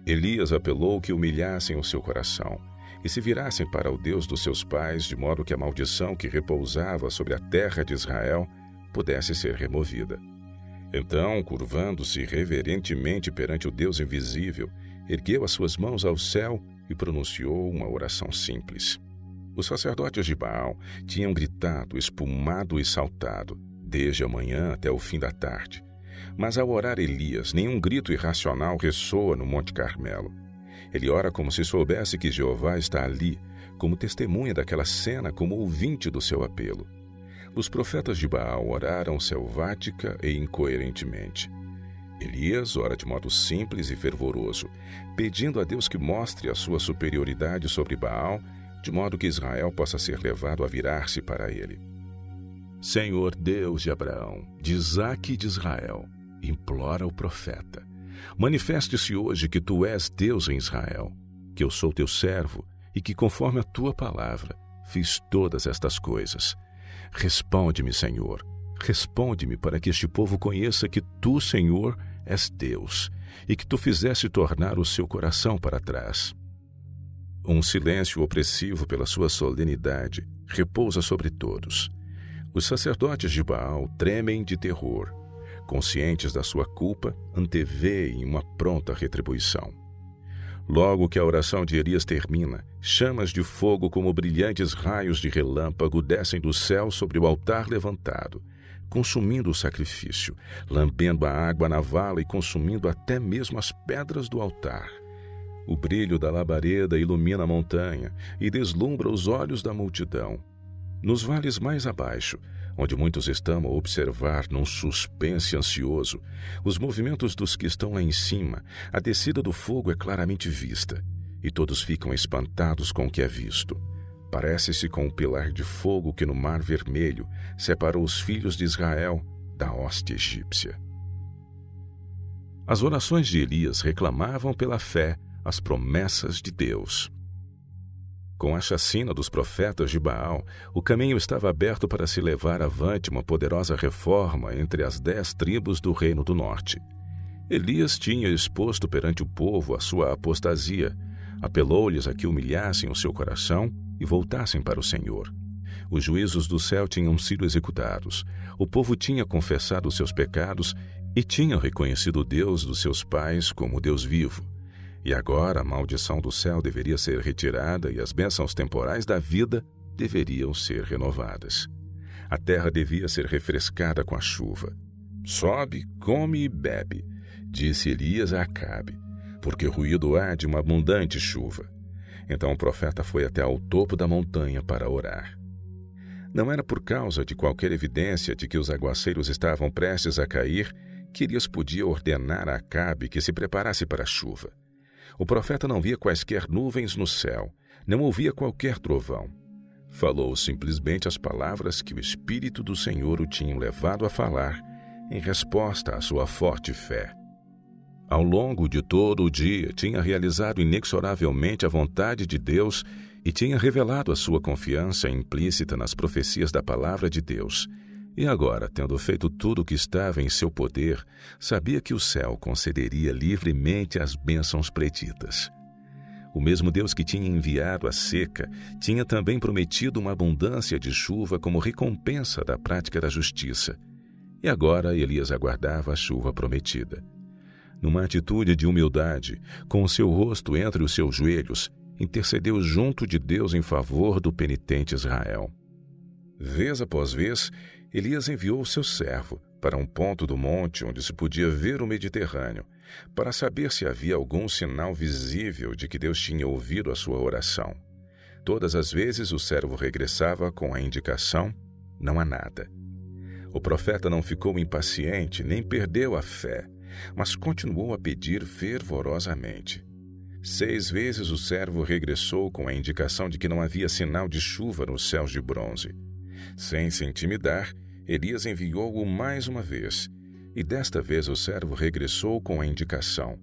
[SPEAKER 2] Elias apelou que humilhassem o seu coração e se virassem para o Deus dos seus pais, de modo que a maldição que repousava sobre a terra de Israel pudesse ser removida. Então, curvando-se reverentemente perante o Deus invisível, ergueu as suas mãos ao céu e pronunciou uma oração simples. Os sacerdotes de Baal tinham gritado, espumado e saltado, desde a manhã até o fim da tarde. Mas ao orar Elias, nenhum grito irracional ressoa no Monte Carmelo. Ele ora como se soubesse que Jeová está ali, como testemunha daquela cena, como ouvinte do seu apelo. Os profetas de Baal oraram selvática e incoerentemente. Elias ora de modo simples e fervoroso, pedindo a Deus que mostre a sua superioridade sobre Baal, de modo que Israel possa ser levado a virar-se para ele. Senhor Deus de Abraão, de Isaque e de Israel, implora o profeta. Manifeste-se hoje que tu és Deus em Israel, que eu sou teu servo e que, conforme a tua palavra, fiz todas estas coisas. Responde-me, Senhor, responde-me para que este povo conheça que tu, Senhor, és Deus e que tu fizeste tornar o seu coração para trás. Um silêncio opressivo pela sua solenidade repousa sobre todos. Os sacerdotes de Baal tremem de terror. Conscientes da sua culpa, anteveem uma pronta retribuição. Logo que a oração de Elias termina, chamas de fogo como brilhantes raios de relâmpago descem do céu sobre o altar levantado, consumindo o sacrifício, lambendo a água na vala e consumindo até mesmo as pedras do altar. O brilho da labareda ilumina a montanha e deslumbra os olhos da multidão. Nos vales mais abaixo, onde muitos estão a observar num suspense ansioso os movimentos dos que estão lá em cima, a descida do fogo é claramente vista, e todos ficam espantados com o que é visto. Parece-se com o pilar de fogo que no Mar Vermelho separou os filhos de Israel da hoste egípcia. As orações de Elias reclamavam pela fé as promessas de Deus. Com a chacina dos profetas de Baal, o caminho estava aberto para se levar avante uma poderosa reforma entre as 10 tribos do Reino do Norte. Elias tinha exposto perante o povo a sua apostasia, apelou-lhes a que humilhassem o seu coração e voltassem para o Senhor. Os juízos do céu tinham sido executados, o povo tinha confessado os seus pecados e tinha reconhecido o Deus dos seus pais como Deus vivo. E agora a maldição do céu deveria ser retirada e as bênçãos temporais da vida deveriam ser renovadas. A terra devia ser refrescada com a chuva. Sobe, come e bebe, disse Elias a Acabe, porque ruído há de uma abundante chuva. Então o profeta foi até ao topo da montanha para orar. Não era por causa de qualquer evidência de que os aguaceiros estavam prestes a cair que Elias podia ordenar a Acabe que se preparasse para a chuva. O profeta não via quaisquer nuvens no céu, não ouvia qualquer trovão. Falou simplesmente as palavras que o Espírito do Senhor o tinha levado a falar em resposta à sua forte fé. Ao longo de todo o dia, tinha realizado inexoravelmente a vontade de Deus e tinha revelado a sua confiança implícita nas profecias da palavra de Deus. E agora, tendo feito tudo o que estava em seu poder, sabia que o céu concederia livremente as bênçãos preditas. O mesmo Deus que tinha enviado a seca, tinha também prometido uma abundância de chuva como recompensa da prática da justiça. E agora Elias aguardava a chuva prometida. Numa atitude de humildade, com o seu rosto entre os seus joelhos, intercedeu junto de Deus em favor do penitente Israel. Vez após vez, Elias enviou seu servo para um ponto do monte onde se podia ver o Mediterrâneo, para saber se havia algum sinal visível de que Deus tinha ouvido a sua oração. Todas as vezes o servo regressava com a indicação: não há nada. O profeta não ficou impaciente nem perdeu a fé, mas continuou a pedir fervorosamente. 6 vezes o servo regressou com a indicação de que não havia sinal de chuva nos céus de bronze. Sem se intimidar, Elias enviou-o mais uma vez, e desta vez o servo regressou com a indicação: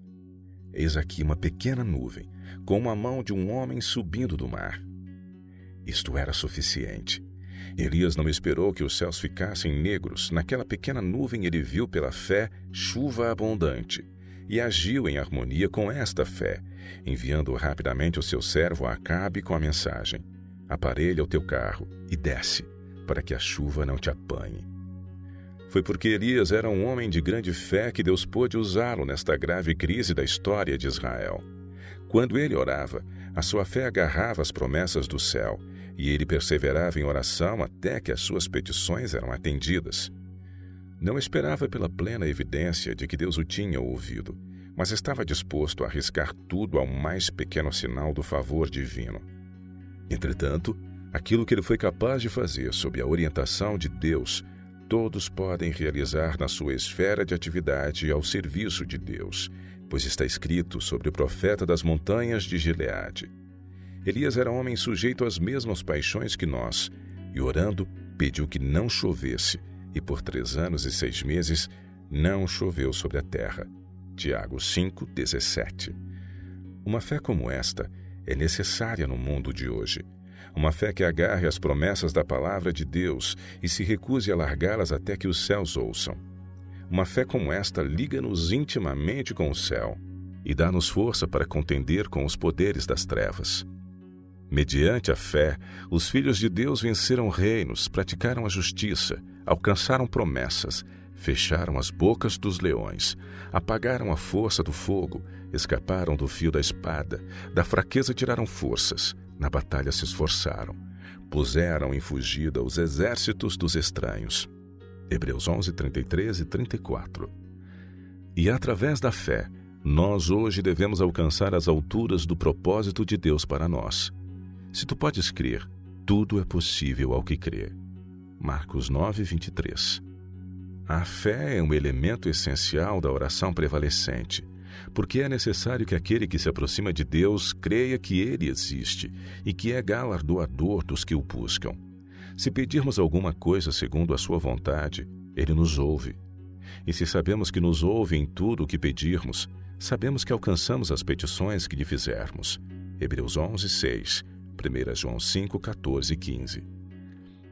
[SPEAKER 2] eis aqui uma pequena nuvem, com a mão de um homem subindo do mar. Isto era suficiente. Elias não esperou que os céus ficassem negros. Naquela pequena nuvem ele viu pela fé chuva abundante, e agiu em harmonia com esta fé, enviando rapidamente o seu servo Acabe com a mensagem: aparelha o teu carro e desce, para que a chuva não te apanhe. Foi porque Elias era um homem de grande fé que Deus pôde usá-lo nesta grave crise da história de Israel. Quando ele orava, a sua fé agarrava as promessas do céu, e ele perseverava em oração até que as suas petições eram atendidas. Não esperava pela plena evidência de que Deus o tinha ouvido, mas estava disposto a arriscar tudo ao mais pequeno sinal do favor divino. Entretanto, aquilo que ele foi capaz de fazer sob a orientação de Deus, todos podem realizar na sua esfera de atividade ao serviço de Deus, pois está escrito sobre o profeta das montanhas de Gileade: Elias era um homem sujeito às mesmas paixões que nós, e orando, pediu que não chovesse, e por 3 anos e 6 meses não choveu sobre a terra. Tiago 5:17. Uma fé como esta é necessária no mundo de hoje. Uma fé que agarre as promessas da palavra de Deus e se recuse a largá-las até que os céus ouçam. Uma fé como esta liga-nos intimamente com o céu e dá-nos força para contender com os poderes das trevas. Mediante a fé, os filhos de Deus venceram reinos, praticaram a justiça, alcançaram promessas, fecharam as bocas dos leões, apagaram a força do fogo, escaparam do fio da espada, da fraqueza tiraram forças, na batalha se esforçaram, puseram em fugida os exércitos dos estranhos. Hebreus 11:33 e 34. E através da fé, nós hoje devemos alcançar as alturas do propósito de Deus para nós. Se tu podes crer, tudo é possível ao que crê. Marcos 9:23. A fé é um elemento essencial da oração prevalecente, porque é necessário que aquele que se aproxima de Deus creia que Ele existe e que é galardoador dos que o buscam. Se pedirmos alguma coisa segundo a sua vontade, Ele nos ouve. E se sabemos que nos ouve em tudo o que pedirmos, sabemos que alcançamos as petições que lhe fizermos. Hebreus 11:6, 1 João 5:14 e 15.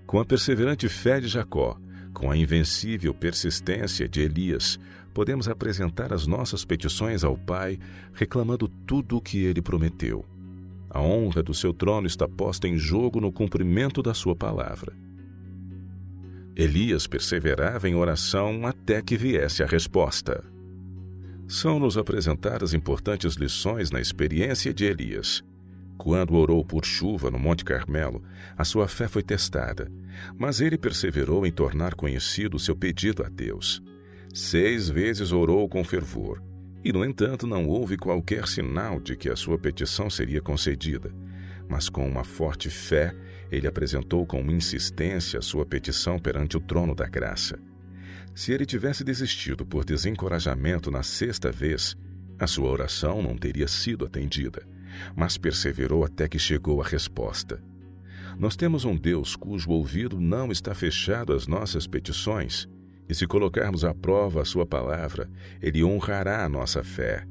[SPEAKER 2] Com a perseverante fé de Jacó, com a invencível persistência de Elias, podemos apresentar as nossas petições ao Pai, reclamando tudo o que Ele prometeu. A honra do seu trono está posta em jogo no cumprimento da sua palavra. Elias perseverava em oração até que viesse a resposta. São-nos apresentadas importantes lições na experiência de Elias. Quando orou por chuva no Monte Carmelo, a sua fé foi testada, mas ele perseverou em tornar conhecido o seu pedido a Deus. 6 vezes orou com fervor, e no entanto não houve qualquer sinal de que a sua petição seria concedida. Mas com uma forte fé, ele apresentou com insistência a sua petição perante o trono da graça. Se ele tivesse desistido por desencorajamento na 6ª vez, a sua oração não teria sido atendida, mas perseverou até que chegou a resposta. Nós temos um Deus cujo ouvido não está fechado às nossas petições, e se colocarmos à prova a sua palavra, Ele honrará a nossa fé.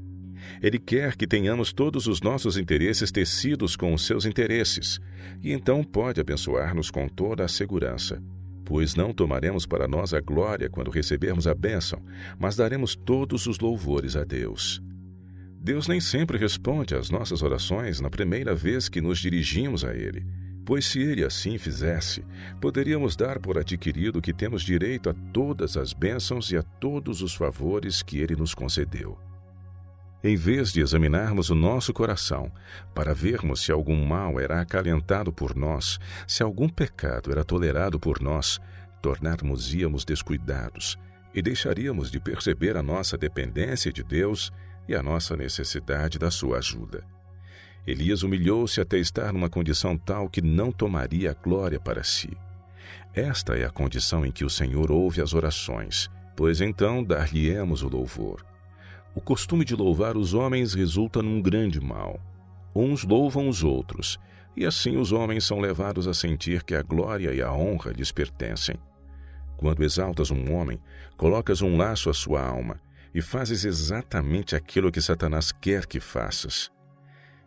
[SPEAKER 2] Ele quer que tenhamos todos os nossos interesses tecidos com os seus interesses, e então pode abençoar-nos com toda a segurança, pois não tomaremos para nós a glória quando recebermos a bênção, mas daremos todos os louvores a Deus. Deus nem sempre responde às nossas orações na primeira vez que nos dirigimos a Ele, pois se Ele assim fizesse, poderíamos dar por adquirido que temos direito a todas as bênçãos e a todos os favores que Ele nos concedeu. Em vez de examinarmos o nosso coração para vermos se algum mal era acalentado por nós, se algum pecado era tolerado por nós, tornar-nos-íamos descuidados e deixaríamos de perceber a nossa dependência de Deus e a nossa necessidade da sua ajuda. Elias humilhou-se até estar numa condição tal que não tomaria a glória para si. Esta é a condição em que o Senhor ouve as orações, pois então dar-lhe-emos o louvor. O costume de louvar os homens resulta num grande mal. Uns louvam os outros, e assim os homens são levados a sentir que a glória e a honra lhes pertencem. Quando exaltas um homem, colocas um laço à sua alma e fazes exatamente aquilo que Satanás quer que faças.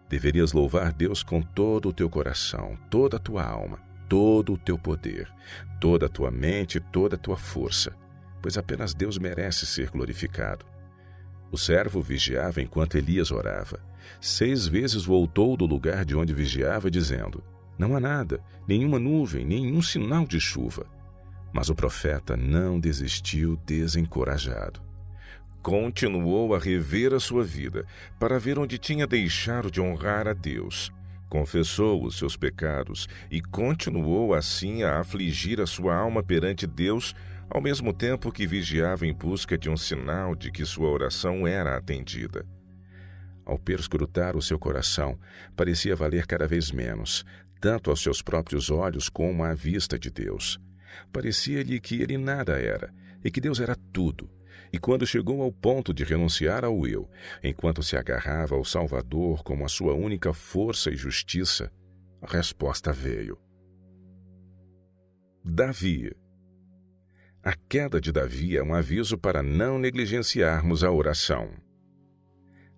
[SPEAKER 2] Deverias louvar Deus com todo o teu coração, toda a tua alma, todo o teu poder, toda a tua mente e toda a tua força, pois apenas Deus merece ser glorificado. O servo vigiava enquanto Elias orava. 6 vezes voltou do lugar de onde vigiava, dizendo: não há nada, nenhuma nuvem, nenhum sinal de chuva. Mas o profeta não desistiu desencorajado. Continuou a rever a sua vida para ver onde tinha deixado de honrar a Deus. Confessou os seus pecados e continuou assim a afligir a sua alma perante Deus, ao mesmo tempo que vigiava em busca de um sinal de que sua oração era atendida. Ao perscrutar o seu coração, parecia valer cada vez menos, tanto aos seus próprios olhos como à vista de Deus. Parecia-lhe que ele nada era e que Deus era tudo. E quando chegou ao ponto de renunciar ao eu, enquanto se agarrava ao Salvador como a sua única força e justiça, a resposta veio. Davi. A queda de Davi é um aviso para não negligenciarmos a oração.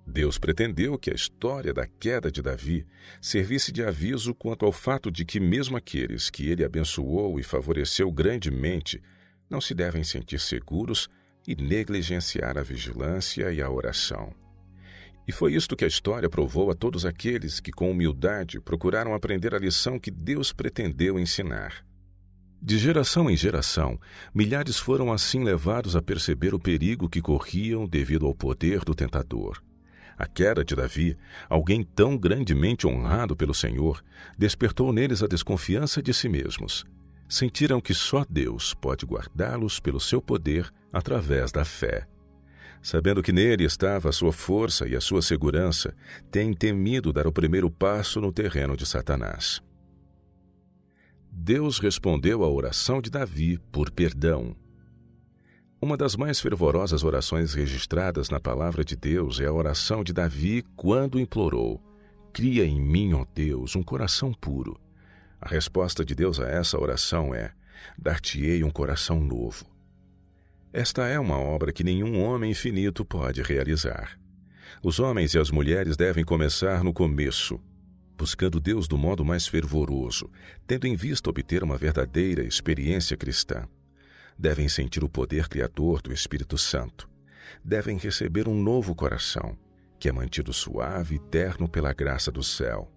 [SPEAKER 2] Deus pretendeu que a história da queda de Davi servisse de aviso quanto ao fato de que mesmo aqueles que ele abençoou e favoreceu grandemente não se devem sentir seguros e negligenciar a vigilância e a oração. E foi isto que a história provou a todos aqueles que, com humildade, procuraram aprender a lição que Deus pretendeu ensinar. De geração em geração, milhares foram assim levados a perceber o perigo que corriam devido ao poder do tentador. A queda de Davi, alguém tão grandemente honrado pelo Senhor, despertou neles a desconfiança de si mesmos. Sentiram que só Deus pode guardá-los pelo seu poder através da fé. Sabendo que nele estava a sua força e a sua segurança, têm temido dar o primeiro passo no terreno de Satanás. Deus respondeu à oração de Davi por perdão. Uma das mais fervorosas orações registradas na palavra de Deus é a oração de Davi quando implorou: cria em mim, ó Deus, um coração puro. A resposta de Deus a essa oração é: dar-te-ei um coração novo. Esta é uma obra que nenhum homem infinito pode realizar. Os homens e as mulheres devem começar no começo, buscando Deus do modo mais fervoroso, tendo em vista obter uma verdadeira experiência cristã. Devem sentir o poder criador do Espírito Santo. Devem receber um novo coração, que é mantido suave e terno pela graça do céu.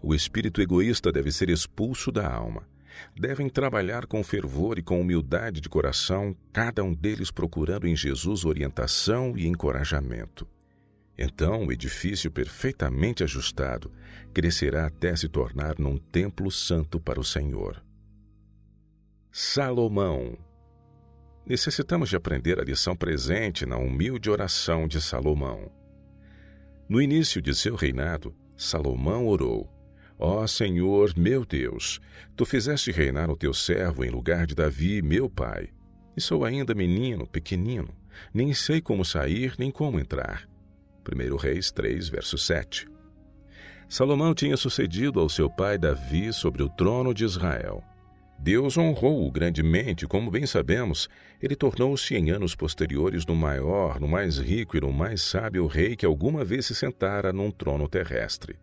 [SPEAKER 2] O espírito egoísta deve ser expulso da alma. Devem trabalhar com fervor e com humildade de coração, cada um deles procurando em Jesus orientação e encorajamento. Então, o edifício perfeitamente ajustado crescerá até se tornar num templo santo para o Senhor. Salomão. Necessitamos de aprender a lição presente na humilde oração de Salomão. No início de seu reinado, Salomão orou: ó Senhor, meu Deus, tu fizeste reinar o teu servo em lugar de Davi, meu pai. E sou ainda menino, pequenino, nem sei como sair nem como entrar. 1 Reis 3, verso 7. Salomão tinha sucedido ao seu pai Davi sobre o trono de Israel. Deus honrou-o grandemente, como bem sabemos, ele tornou-se em anos posteriores no maior, no mais rico e no mais sábio rei que alguma vez se sentara num trono terrestre.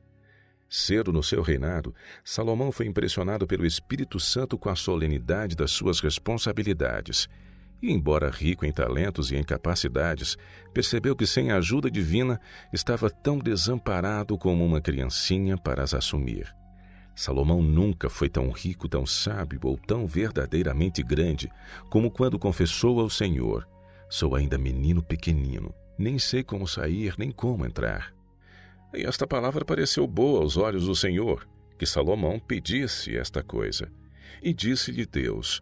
[SPEAKER 2] Cedo no seu reinado, Salomão foi impressionado pelo Espírito Santo com a solenidade das suas responsabilidades. E, embora rico em talentos e em capacidades, percebeu que sem a ajuda divina estava tão desamparado como uma criancinha para as assumir. Salomão nunca foi tão rico, tão sábio ou tão verdadeiramente grande como quando confessou ao Senhor: sou ainda menino pequenino, Nem sei como sair, nem como entrar. E esta palavra pareceu boa aos olhos do Senhor, que Salomão pedisse esta coisa. E disse-lhe Deus: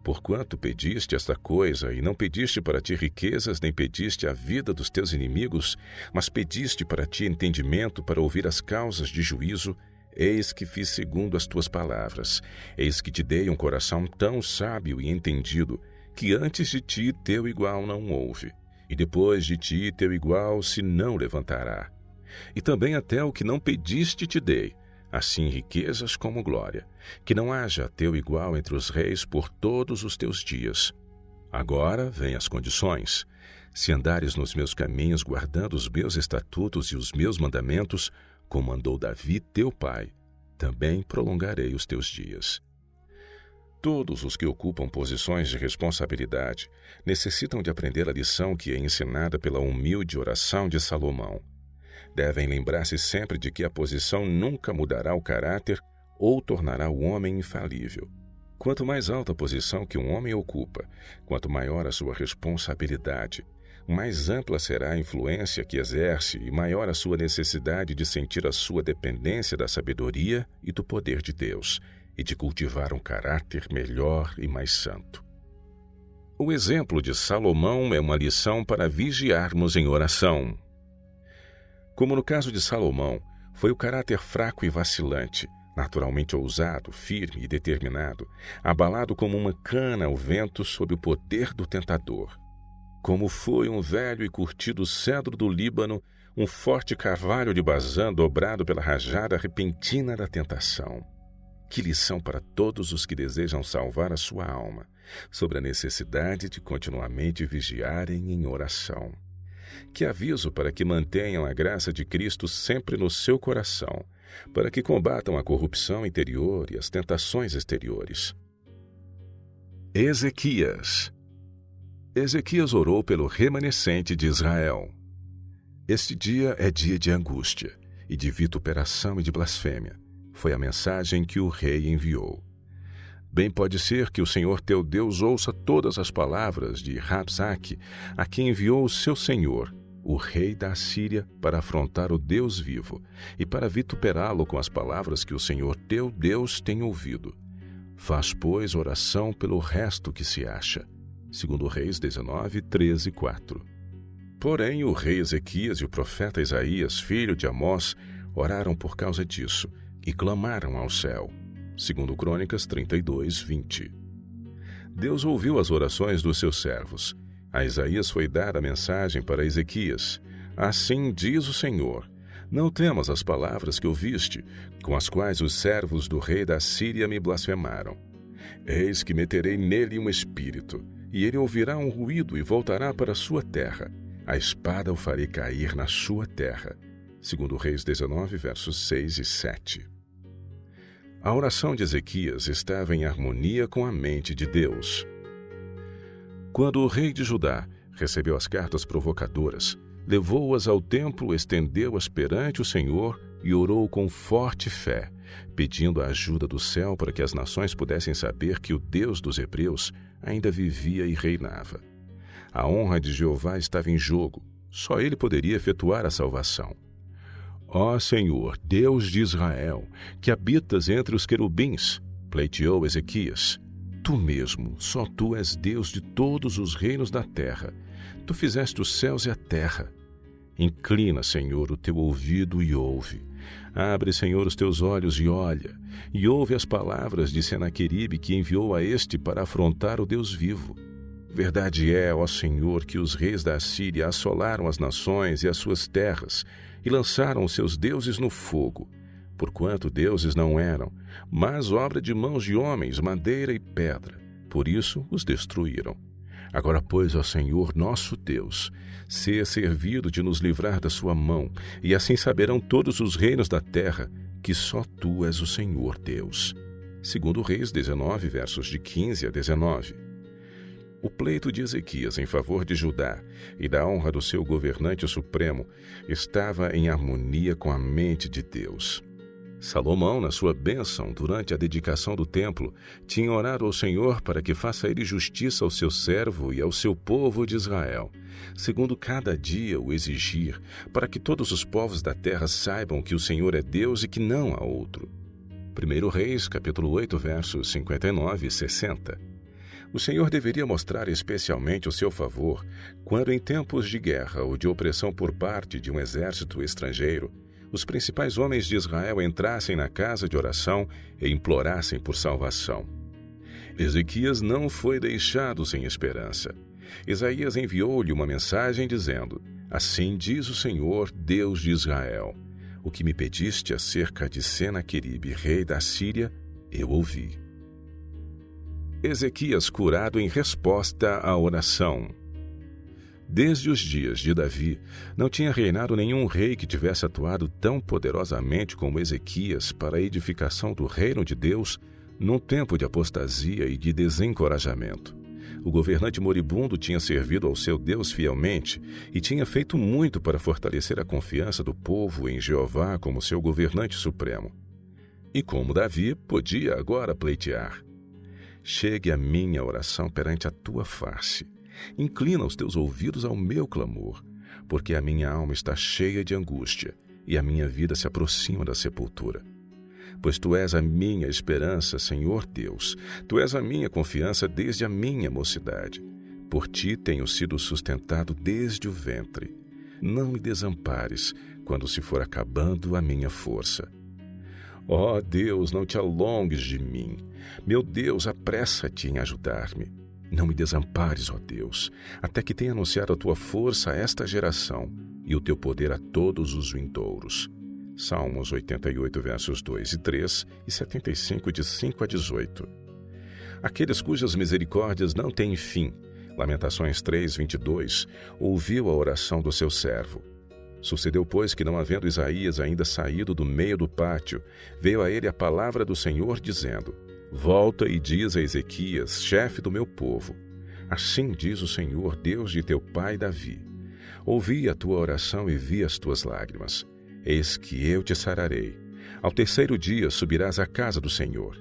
[SPEAKER 2] porquanto pediste esta coisa, e não pediste para ti riquezas, nem pediste a vida dos teus inimigos, mas pediste para ti entendimento para ouvir as causas de juízo, eis que fiz segundo as tuas palavras. Eis que te dei um coração tão sábio e entendido, que antes de ti teu igual não houve, e depois de ti teu igual se não levantará. E também até o que não pediste te dei, assim riquezas como glória, que não haja teu igual entre os reis por todos os teus dias. Agora vêm as condições. Se andares nos meus caminhos, guardando os meus estatutos e os meus mandamentos, como andou Davi teu pai, também prolongarei os teus dias. Todos os que ocupam posições de responsabilidade necessitam de aprender a lição que é ensinada pela humilde oração de Salomão. Devem lembrar-se sempre de que a posição nunca mudará o caráter ou tornará o homem infalível. Quanto mais alta a posição que um homem ocupa, quanto maior a sua responsabilidade, mais ampla será a influência que exerce e maior a sua necessidade de sentir a sua dependência da sabedoria e do poder de Deus, e de cultivar um caráter melhor e mais santo. O exemplo de Salomão é uma lição para vigiarmos em oração. Como no caso de Salomão, foi o caráter fraco e vacilante, naturalmente ousado, firme e determinado, abalado como uma cana ao vento sob o poder do tentador. Como foi um velho e curtido cedro do Líbano, um forte carvalho de Bazã dobrado pela rajada repentina da tentação. Que lição para todos os que desejam salvar a sua alma, sobre a necessidade de continuamente vigiarem em oração. Que aviso para que mantenham a graça de Cristo sempre no seu coração, para que combatam a corrupção interior e as tentações exteriores. Ezequias orou pelo remanescente de Israel. Este dia é dia de angústia, e de vituperação e de blasfêmia. Foi a mensagem que o rei enviou. Bem pode ser que o Senhor teu Deus ouça todas as palavras de Rabsaque, a quem enviou o seu senhor, o rei da Assíria, para afrontar o Deus vivo, e para vituperá-lo com as palavras que o Senhor teu Deus tem ouvido. Faz, pois, oração pelo resto que se acha. 2 Reis 19, 13, 4. Porém, o rei Ezequias e o profeta Isaías, filho de Amós, oraram por causa disso, e clamaram ao céu. 2 Crônicas 32, 20. Deus ouviu as orações dos seus servos. A Isaías foi dada a mensagem para Ezequias. Assim diz o Senhor: não temas as palavras que ouviste, com as quais os servos do rei da Síria me blasfemaram. Eis que meterei nele um espírito, e ele ouvirá um ruído e voltará para a sua terra. A espada o farei cair na sua terra. 2 Reis 19, versos 6 e 7. A oração de Ezequias estava em harmonia com a mente de Deus. Quando o rei de Judá recebeu as cartas provocadoras, levou-as ao templo, estendeu-as perante o Senhor e orou com forte fé, pedindo a ajuda do céu para que as nações pudessem saber que o Deus dos hebreus ainda vivia e reinava. A honra de Jeová estava em jogo, só ele poderia efetuar a salvação. Ó Senhor, Deus de Israel, que habitas entre os querubins, pleiteou Ezequias, tu mesmo, só tu és Deus de todos os reinos da terra. Tu fizeste os céus e a terra. Inclina, Senhor, o teu ouvido e ouve. Abre, Senhor, os teus olhos e olha, e ouve as palavras de Senaqueribe, que enviou a este para afrontar o Deus vivo. Verdade é, ó Senhor, que os reis da Assíria assolaram as nações e as suas terras, e lançaram os seus deuses no fogo, porquanto deuses não eram, mas obra de mãos de homens, madeira e pedra. Por isso os destruíram. Agora, pois, ó Senhor, nosso Deus, seja servido de nos livrar da sua mão, e assim saberão todos os reinos da terra que só tu és o Senhor Deus. 2 Reis 19, versos de 15 a 19. O pleito de Ezequias em favor de Judá e da honra do seu governante supremo estava em harmonia com a mente de Deus. Salomão, na sua bênção durante a dedicação do templo, tinha orado ao Senhor para que faça ele justiça ao seu servo e ao seu povo de Israel, segundo cada dia o exigir, para que todos os povos da terra saibam que o Senhor é Deus e que não há outro. 1 Reis, capítulo 8, versos 59 e 60. O Senhor deveria mostrar especialmente o seu favor quando, em tempos de guerra ou de opressão por parte de um exército estrangeiro, os principais homens de Israel entrassem na casa de oração e implorassem por salvação. Ezequias não foi deixado sem esperança. Isaías enviou-lhe uma mensagem dizendo: Assim diz o Senhor, Deus de Israel, o que me pediste acerca de Senaqueribe, rei da Síria, eu ouvi. Ezequias curado em resposta à oração. Desde os dias de Davi, não tinha reinado nenhum rei que tivesse atuado tão poderosamente como Ezequias para a edificação do reino de Deus num tempo de apostasia e de desencorajamento. O governante moribundo tinha servido ao seu Deus fielmente e tinha feito muito para fortalecer a confiança do povo em Jeová como seu governante supremo. E como Davi, podia agora pleitear: Chegue a minha oração perante a tua face. Inclina os teus ouvidos ao meu clamor, porque a minha alma está cheia de angústia e a minha vida se aproxima da sepultura. Pois tu és a minha esperança, Senhor Deus, tu és a minha confiança desde a minha mocidade. Por ti tenho sido sustentado desde o ventre. Não me desampares quando se for acabando a minha força. Ó Deus, não te alongues de mim. Meu Deus, apressa-te em ajudar-me. Não me desampares, ó Deus, até que tenha anunciado a tua força a esta geração e o teu poder a todos os vindouros. Salmos 88, versos 2 e 3 e 75, de 5 a 18. Aqueles cujas misericórdias não têm fim, Lamentações 3, 22, ouviu a oração do seu servo. Sucedeu, pois, que não havendo Isaías ainda saído do meio do pátio, veio a ele a palavra do Senhor, dizendo: Volta e diz a Ezequias, chefe do meu povo: Assim diz o Senhor, Deus de teu pai Davi: Ouvi a tua oração e vi as tuas lágrimas. Eis que eu te sararei. Ao terceiro dia subirás à casa do Senhor.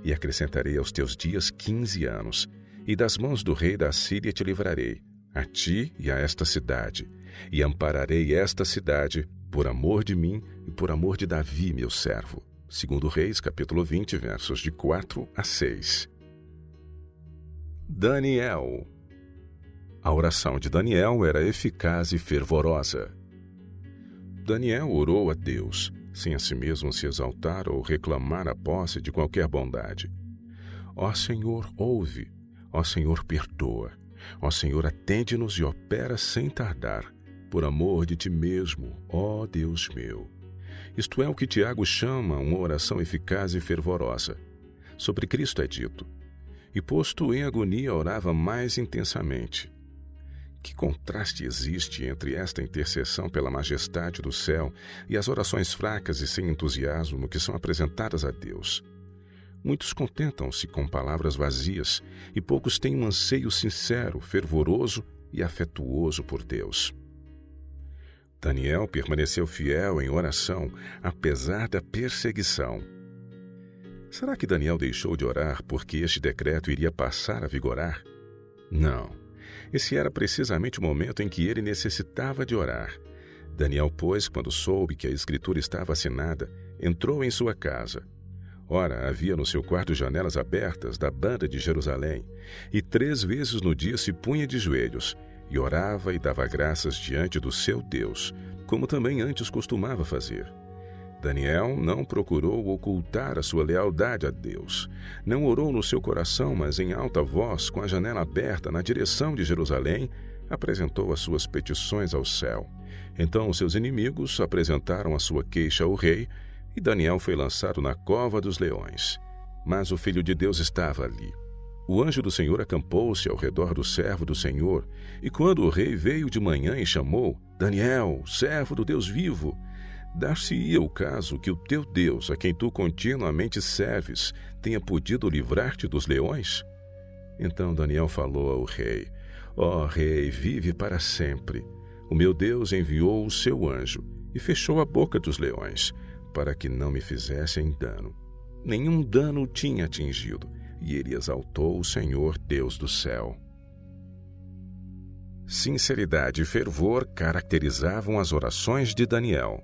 [SPEAKER 2] E acrescentarei aos teus dias 15 anos, e das mãos do rei da Síria te livrarei, a ti e a esta cidade, e ampararei esta cidade por amor de mim e por amor de Davi, meu servo. 2 Reis, capítulo 20, versos de 4 a 6. Daniel. A oração de Daniel era eficaz e fervorosa. Daniel orou a Deus, sem a si mesmo se exaltar ou reclamar a posse de qualquer bondade. Ó Senhor, ouve. Ó Senhor, perdoa. Ó Senhor, atende-nos e opera sem tardar, por amor de ti mesmo, ó Deus meu. Isto é o que Tiago chama uma oração eficaz e fervorosa. Sobre Cristo é dito: E posto em agonia orava mais intensamente. Que contraste existe entre esta intercessão pela majestade do céu e as orações fracas e sem entusiasmo que são apresentadas a Deus. Muitos contentam-se com palavras vazias e poucos têm um anseio sincero, fervoroso e afetuoso por Deus. Daniel permaneceu fiel em oração, apesar da perseguição. Será que Daniel deixou de orar porque este decreto iria passar a vigorar? Não. Esse era precisamente o momento em que ele necessitava de orar. Daniel, pois, quando soube que a escritura estava assinada, entrou em sua casa. Ora, havia no seu quarto janelas abertas da banda de Jerusalém, e 3 vezes no dia se punha de joelhos, e orava e dava graças diante do seu Deus, como também antes costumava fazer. Daniel não procurou ocultar a sua lealdade a Deus. Não orou no seu coração, mas em alta voz, com a janela aberta na direção de Jerusalém, apresentou as suas petições ao céu. Então os seus inimigos apresentaram a sua queixa ao rei, e Daniel foi lançado na cova dos leões. Mas o Filho de Deus estava ali. O anjo do Senhor acampou-se ao redor do servo do Senhor, e quando o rei veio de manhã e chamou: Daniel, servo do Deus vivo, dar-se-ia o caso que o teu Deus, a quem tu continuamente serves, tenha podido livrar-te dos leões? Então Daniel falou ao rei: Ó rei, vive para sempre. O meu Deus enviou o seu anjo e fechou a boca dos leões, para que não me fizessem dano. Nenhum dano o tinha atingido, e ele exaltou o Senhor Deus do céu. Sinceridade e fervor caracterizavam as orações de Daniel.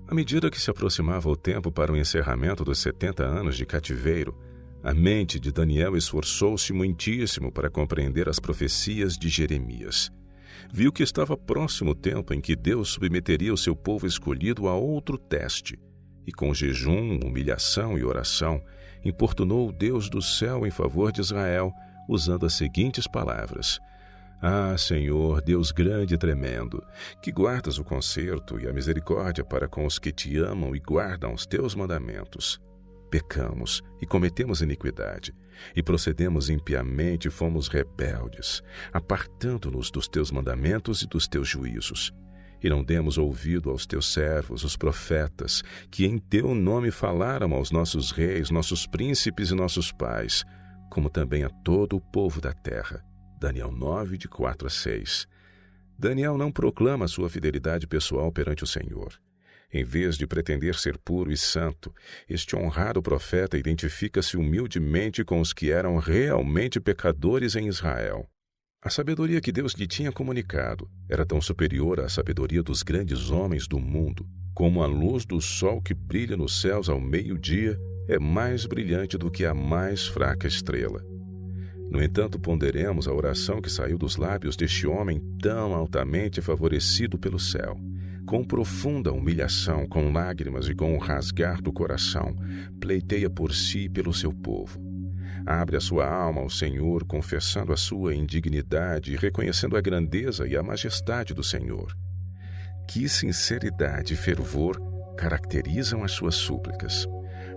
[SPEAKER 2] À medida que se aproximava o tempo para o encerramento dos 70 anos de cativeiro, a mente de Daniel esforçou-se muitíssimo para compreender as profecias de Jeremias. Viu que estava próximo o tempo em que Deus submeteria o seu povo escolhido a outro teste, e com jejum, humilhação e oração, importunou o Deus do céu em favor de Israel, usando as seguintes palavras: Ah, Senhor, Deus grande e tremendo, que guardas o conserto e a misericórdia para com os que te amam e guardam os teus mandamentos. Pecamos e cometemos iniquidade, e procedemos impiamente e fomos rebeldes, apartando-nos dos teus mandamentos e dos teus juízos. E não demos ouvido aos teus servos, os profetas, que em teu nome falaram aos nossos reis, nossos príncipes e nossos pais, como também a todo o povo da terra. Daniel 9, de 4 a 6. Daniel não proclama sua fidelidade pessoal perante o Senhor. Em vez de pretender ser puro e santo, este honrado profeta identifica-se humildemente com os que eram realmente pecadores em Israel. A sabedoria que Deus lhe tinha comunicado era tão superior à sabedoria dos grandes homens do mundo, como a luz do sol que brilha nos céus ao meio-dia é mais brilhante do que a mais fraca estrela. No entanto, ponderemos a oração que saiu dos lábios deste homem tão altamente favorecido pelo céu. Com profunda humilhação, com lágrimas e com um rasgar do coração, pleiteia por si e pelo seu povo. Abre a sua alma ao Senhor, confessando a sua indignidade e reconhecendo a grandeza e a majestade do Senhor. Que sinceridade e fervor caracterizam as suas súplicas.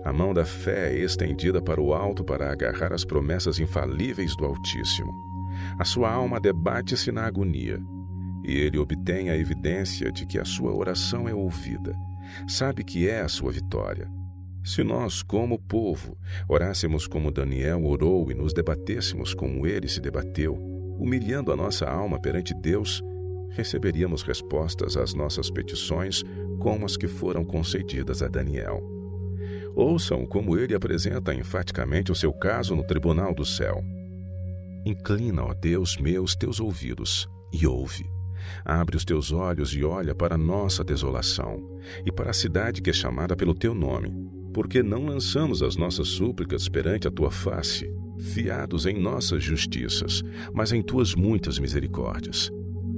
[SPEAKER 2] A mão da fé é estendida para o alto para agarrar as promessas infalíveis do Altíssimo. A sua alma debate-se na agonia, e ele obtém a evidência de que a sua oração é ouvida. Sabe que é a sua vitória. Se nós, como povo, orássemos como Daniel orou e nos debatêssemos como ele se debateu, humilhando a nossa alma perante Deus, receberíamos respostas às nossas petições como as que foram concedidas a Daniel. Ouçam como ele apresenta enfaticamente o seu caso no tribunal do céu. Inclina, ó Deus meu, os teus ouvidos e ouve. Abre os teus olhos e olha para a nossa desolação e para a cidade que é chamada pelo teu nome, porque não lançamos as nossas súplicas perante a tua face, fiados em nossas justiças, mas em tuas muitas misericórdias.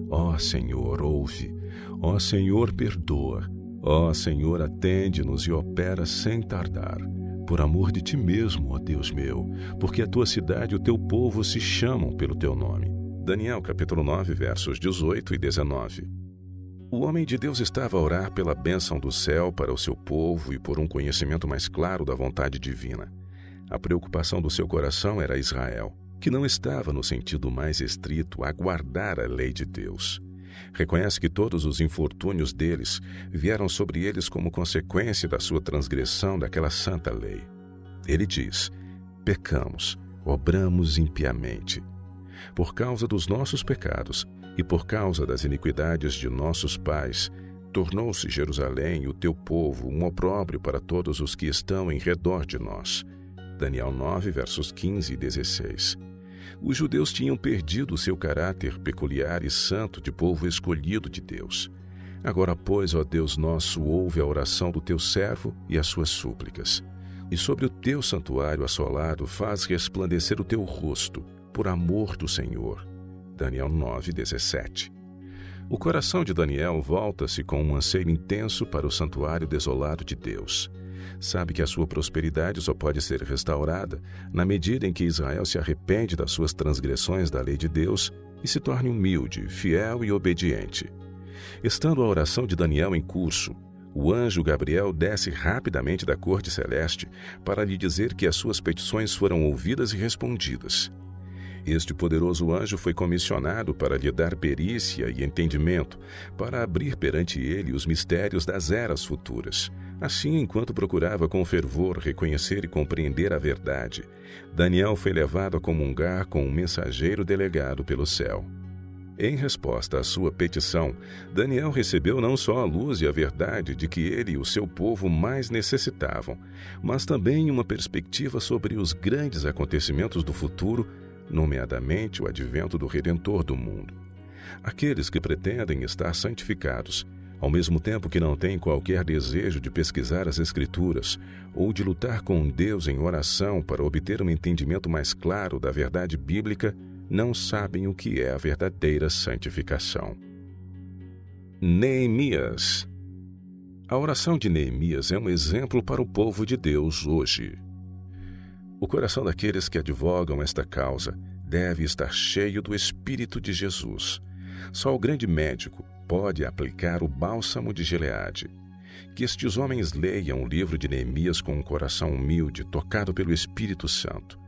[SPEAKER 2] Ó Senhor, ouve. Ó Senhor, perdoa. Ó Senhor, atende-nos e opera sem tardar. Por amor de ti mesmo, ó Deus meu, porque a tua cidade e o teu povo se chamam pelo teu nome. Daniel capítulo 9, versos 18 e 19. O homem de Deus estava a orar pela bênção do céu para o seu povo e por um conhecimento mais claro da vontade divina. A preocupação do seu coração era Israel, que não estava no sentido mais estrito a guardar a lei de Deus. Reconhece que todos os infortúnios deles vieram sobre eles como consequência da sua transgressão daquela santa lei. Ele diz: pecamos, obramos impiamente. Por causa dos nossos pecados e por causa das iniquidades de nossos pais, tornou-se Jerusalém, o teu povo, um opróbrio para todos os que estão em redor de nós. Daniel 9, versos 15 e 16. Os judeus tinham perdido o seu caráter peculiar e santo de povo escolhido de Deus. Agora, pois, ó Deus nosso, ouve a oração do teu servo e as suas súplicas. E sobre o teu santuário assolado faz resplandecer o teu rosto, por amor do Senhor. Daniel 9, 17. O coração de Daniel volta-se com um anseio intenso para o santuário desolado de Deus. Sabe que a sua prosperidade só pode ser restaurada na medida em que Israel se arrepende das suas transgressões da lei de Deus e se torne humilde, fiel e obediente. Estando a oração de Daniel em curso, o anjo Gabriel desce rapidamente da corte celeste para lhe dizer que as suas petições foram ouvidas e respondidas. Este poderoso anjo foi comissionado para lhe dar perícia e entendimento, para abrir perante ele os mistérios das eras futuras. Assim, enquanto procurava com fervor reconhecer e compreender a verdade, Daniel foi levado a comungar com um mensageiro delegado pelo céu. Em resposta à sua petição, Daniel recebeu não só a luz e a verdade de que ele e o seu povo mais necessitavam, mas também uma perspectiva sobre os grandes acontecimentos do futuro, nomeadamente o advento do Redentor do mundo. Aqueles que pretendem estar santificados, ao mesmo tempo que não têm qualquer desejo de pesquisar as Escrituras ou de lutar com Deus em oração para obter um entendimento mais claro da verdade bíblica, não sabem o que é a verdadeira santificação. Neemias. A oração de Neemias é um exemplo para o povo de Deus hoje. O coração daqueles que advogam esta causa deve estar cheio do Espírito de Jesus. Só o grande médico pode aplicar o bálsamo de Gileade. Que estes homens leiam o livro de Neemias com um coração humilde, tocado pelo Espírito Santo.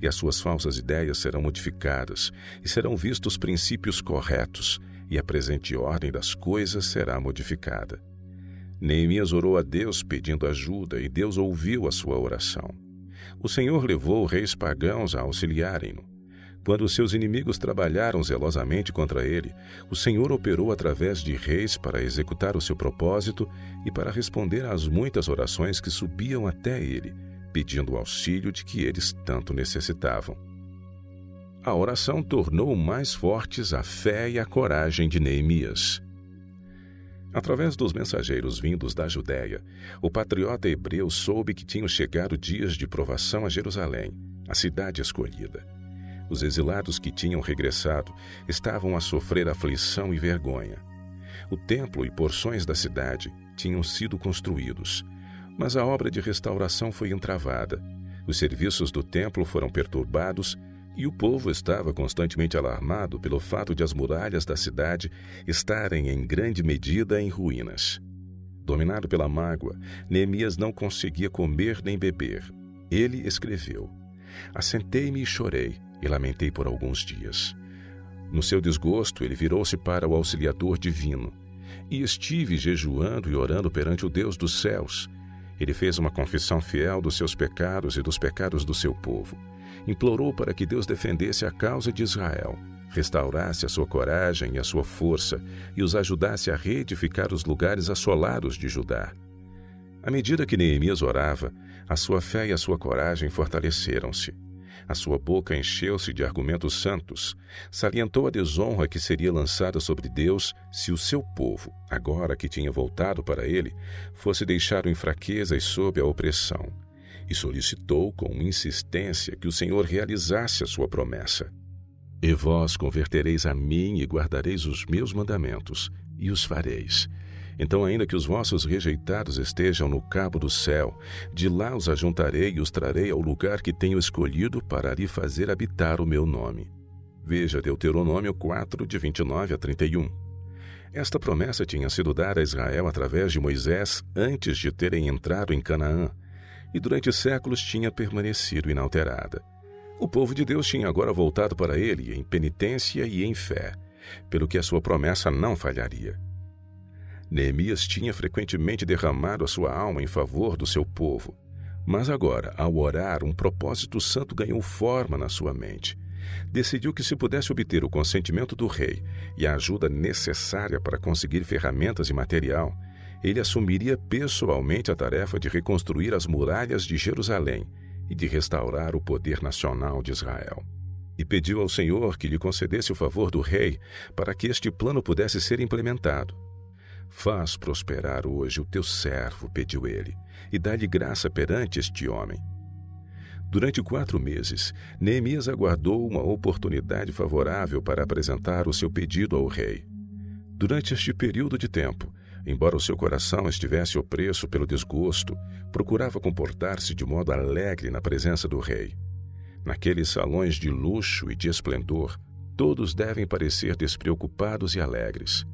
[SPEAKER 2] E as suas falsas ideias serão modificadas, e serão vistos princípios corretos, e a presente ordem das coisas será modificada. Neemias orou a Deus pedindo ajuda, e Deus ouviu a sua oração. O Senhor levou reis pagãos a auxiliarem-no. Quando seus inimigos trabalharam zelosamente contra ele, o Senhor operou através de reis para executar o seu propósito e para responder às muitas orações que subiam até ele, pedindo o auxílio de que eles tanto necessitavam. A oração tornou mais fortes a fé e a coragem de Neemias. Através dos mensageiros vindos da Judéia, o patriota hebreu soube que tinham chegado dias de provação a Jerusalém, a cidade escolhida. Os exilados que tinham regressado estavam a sofrer aflição e vergonha. O templo e porções da cidade tinham sido construídos, mas a obra de restauração foi entravada. Os serviços do templo foram perturbados e o povo estava constantemente alarmado pelo fato de as muralhas da cidade estarem em grande medida em ruínas. Dominado pela mágoa, Neemias não conseguia comer nem beber. Ele escreveu: "Assentei-me e chorei, e lamentei por alguns dias." No seu desgosto, ele virou-se para o auxiliador divino. "E estive jejuando e orando perante o Deus dos céus." Ele fez uma confissão fiel dos seus pecados e dos pecados do seu povo. Implorou para que Deus defendesse a causa de Israel, restaurasse a sua coragem e a sua força e os ajudasse a reedificar os lugares assolados de Judá. À medida que Neemias orava, a sua fé e a sua coragem fortaleceram-se. A sua boca encheu-se de argumentos santos, salientou a desonra que seria lançada sobre Deus se o seu povo, agora que tinha voltado para ele, fosse deixado em fraqueza e sob a opressão, e solicitou com insistência que o Senhor realizasse a sua promessa. "E vós convertereis a mim e guardareis os meus mandamentos, e os fareis. Então, ainda que os vossos rejeitados estejam no cabo do céu, de lá os ajuntarei e os trarei ao lugar que tenho escolhido para ali fazer habitar o meu nome." Veja Deuteronômio 4, de 29 a 31. Esta promessa tinha sido dada a Israel através de Moisés antes de terem entrado em Canaã, e durante séculos tinha permanecido inalterada. O povo de Deus tinha agora voltado para ele em penitência e em fé, pelo que a sua promessa não falharia. Neemias tinha frequentemente derramado a sua alma em favor do seu povo, mas agora, ao orar, um propósito santo ganhou forma na sua mente. Decidiu que, se pudesse obter o consentimento do rei e a ajuda necessária para conseguir ferramentas e material, ele assumiria pessoalmente a tarefa de reconstruir as muralhas de Jerusalém e de restaurar o poder nacional de Israel. E pediu ao Senhor que lhe concedesse o favor do rei para que este plano pudesse ser implementado. "Faz prosperar hoje o teu servo", pediu ele, "e dá-lhe graça perante este homem." Durante 4 meses, Neemias aguardou uma oportunidade favorável para apresentar o seu pedido ao rei. Durante este período de tempo, embora o seu coração estivesse opresso pelo desgosto, procurava comportar-se de modo alegre na presença do rei. Naqueles salões de luxo e de esplendor, todos devem parecer despreocupados e alegres.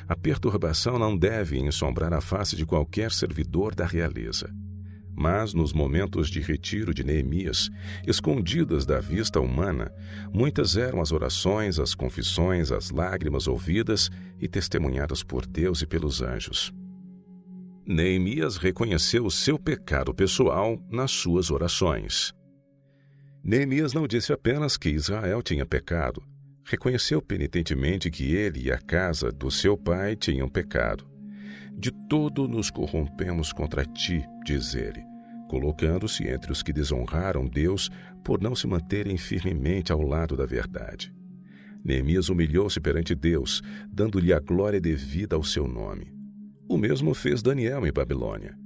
[SPEAKER 2] A perturbação não deve ensombrar a face de qualquer servidor da realeza. Mas, nos momentos de retiro de Neemias, escondidas da vista humana, muitas eram as orações, as confissões, as lágrimas ouvidas e testemunhadas por Deus e pelos anjos. Neemias reconheceu o seu pecado pessoal nas suas orações. Neemias não disse apenas que Israel tinha pecado, reconheceu penitentemente que ele e a casa do seu pai tinham pecado. De todo nos corrompemos contra ti, diz ele, colocando-se entre os que desonraram Deus por não se manterem firmemente ao lado da verdade. Neemias humilhou-se perante Deus, dando-lhe a glória devida ao seu nome. O mesmo fez Daniel em Babilônia.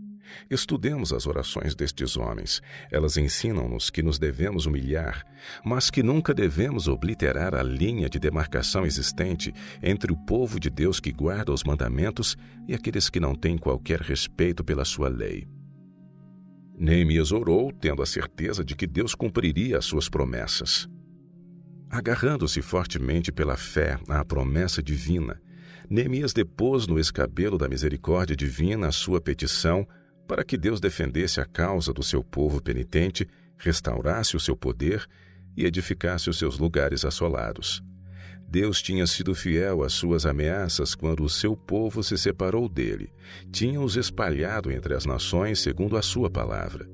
[SPEAKER 2] Estudemos as orações destes homens. Elas ensinam-nos que nos devemos humilhar, mas que nunca devemos obliterar a linha de demarcação existente entre o povo de Deus que guarda os mandamentos e aqueles que não têm qualquer respeito pela sua lei. Neemias orou, tendo a certeza de que Deus cumpriria as suas promessas. Agarrando-se fortemente pela fé à promessa divina, Neemias depôs no escabelo da misericórdia divina a sua petição para que Deus defendesse a causa do seu povo penitente, restaurasse o seu poder e edificasse os seus lugares assolados. Deus tinha sido fiel às suas ameaças quando o seu povo se separou dele, tinha-os espalhado entre as nações segundo a sua palavra.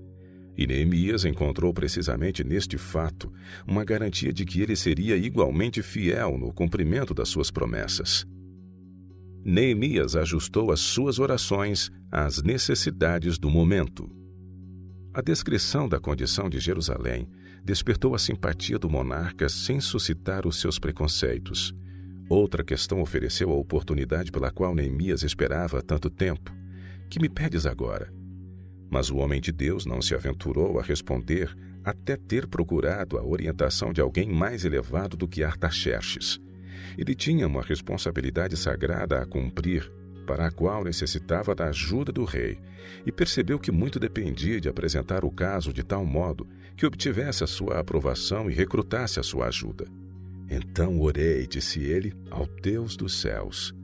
[SPEAKER 2] E Neemias encontrou precisamente neste fato uma garantia de que ele seria igualmente fiel no cumprimento das suas promessas. Neemias ajustou as suas orações às necessidades do momento. A descrição da condição de Jerusalém despertou a simpatia do monarca sem suscitar os seus preconceitos. Outra questão ofereceu a oportunidade pela qual Neemias esperava há tanto tempo. Que me pedes agora? Mas o homem de Deus não se aventurou a responder até ter procurado a orientação de alguém mais elevado do que Artaxerxes. Ele tinha uma responsabilidade sagrada a cumprir, para a qual necessitava da ajuda do rei, e percebeu que muito dependia de apresentar o caso de tal modo que obtivesse a sua aprovação e recrutasse a sua ajuda. Então orei, disse ele, ao Deus dos céus.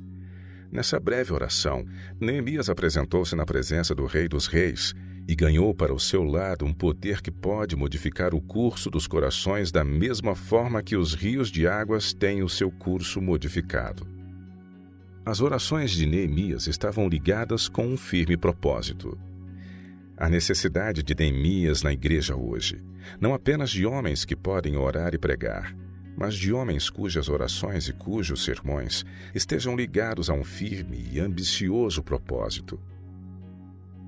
[SPEAKER 2] Nessa breve oração, Neemias apresentou-se na presença do Rei dos Reis e ganhou para o seu lado um poder que pode modificar o curso dos corações da mesma forma que os rios de águas têm o seu curso modificado. As orações de Neemias estavam ligadas com um firme propósito. A necessidade de Neemias na igreja hoje, não apenas de homens que podem orar e pregar, mas de homens cujas orações e cujos sermões estejam ligados a um firme e ambicioso propósito.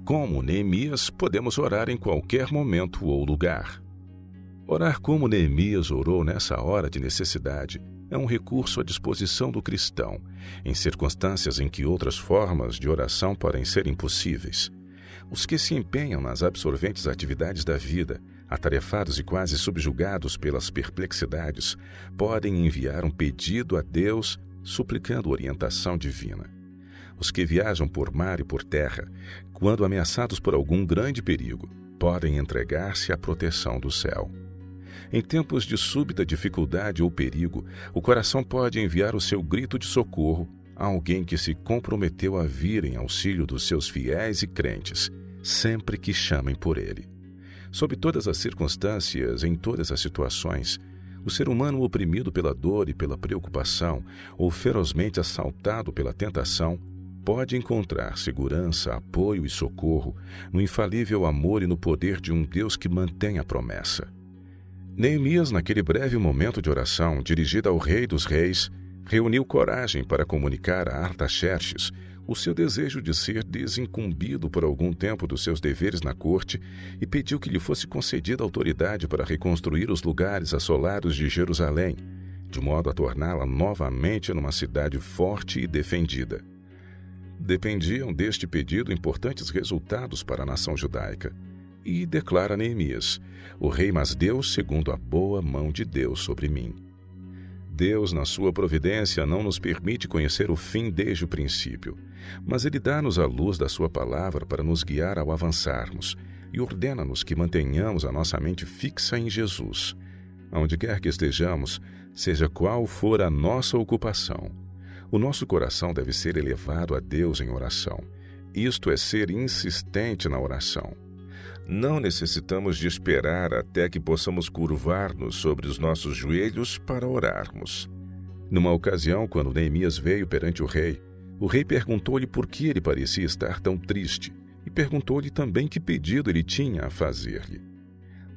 [SPEAKER 2] Como Neemias, podemos orar em qualquer momento ou lugar. Orar como Neemias orou nessa hora de necessidade é um recurso à disposição do cristão, em circunstâncias em que outras formas de oração podem ser impossíveis. Os que se empenham nas absorventes atividades da vida, atarefados e quase subjugados pelas perplexidades, podem enviar um pedido a Deus, suplicando orientação divina. Os que viajam por mar e por terra, quando ameaçados por algum grande perigo, podem entregar-se à proteção do céu. Em tempos de súbita dificuldade ou perigo, o coração pode enviar o seu grito de socorro a alguém que se comprometeu a vir em auxílio dos seus fiéis e crentes, sempre que chamem por ele. Sob todas as circunstâncias, em todas as situações, o ser humano oprimido pela dor e pela preocupação, ou ferozmente assaltado pela tentação, pode encontrar segurança, apoio e socorro no infalível amor e no poder de um Deus que mantém a promessa. Neemias, naquele breve momento de oração dirigida ao Rei dos Reis, reuniu coragem para comunicar a Artaxerxes o seu desejo de ser desincumbido por algum tempo dos seus deveres na corte e pediu que lhe fosse concedida autoridade para reconstruir os lugares assolados de Jerusalém, de modo a torná-la novamente numa cidade forte e defendida. Dependiam deste pedido importantes resultados para a nação judaica. E declara Neemias: o rei mas deu segundo a boa mão de Deus sobre mim. Deus, na sua providência, não nos permite conhecer o fim desde o princípio, mas Ele dá-nos a luz da sua palavra para nos guiar ao avançarmos e ordena-nos que mantenhamos a nossa mente fixa em Jesus. Aonde quer que estejamos, seja qual for a nossa ocupação, o nosso coração deve ser elevado a Deus em oração. Isto é ser insistente na oração. Não necessitamos de esperar até que possamos curvar-nos sobre os nossos joelhos para orarmos. Numa ocasião, quando Neemias veio perante o rei perguntou-lhe por que ele parecia estar tão triste e perguntou-lhe também que pedido ele tinha a fazer-lhe.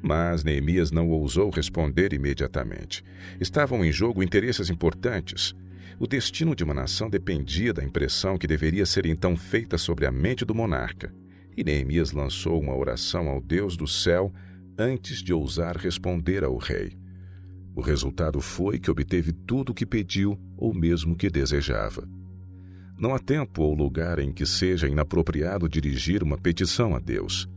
[SPEAKER 2] Mas Neemias não ousou responder imediatamente. Estavam em jogo interesses importantes. O destino de uma nação dependia da impressão que deveria ser então feita sobre a mente do monarca. E Neemias lançou uma oração ao Deus do céu antes de ousar responder ao rei. O resultado foi que obteve tudo o que pediu ou mesmo que desejava. Não há tempo ou lugar em que seja inapropriado dirigir uma petição a Deus.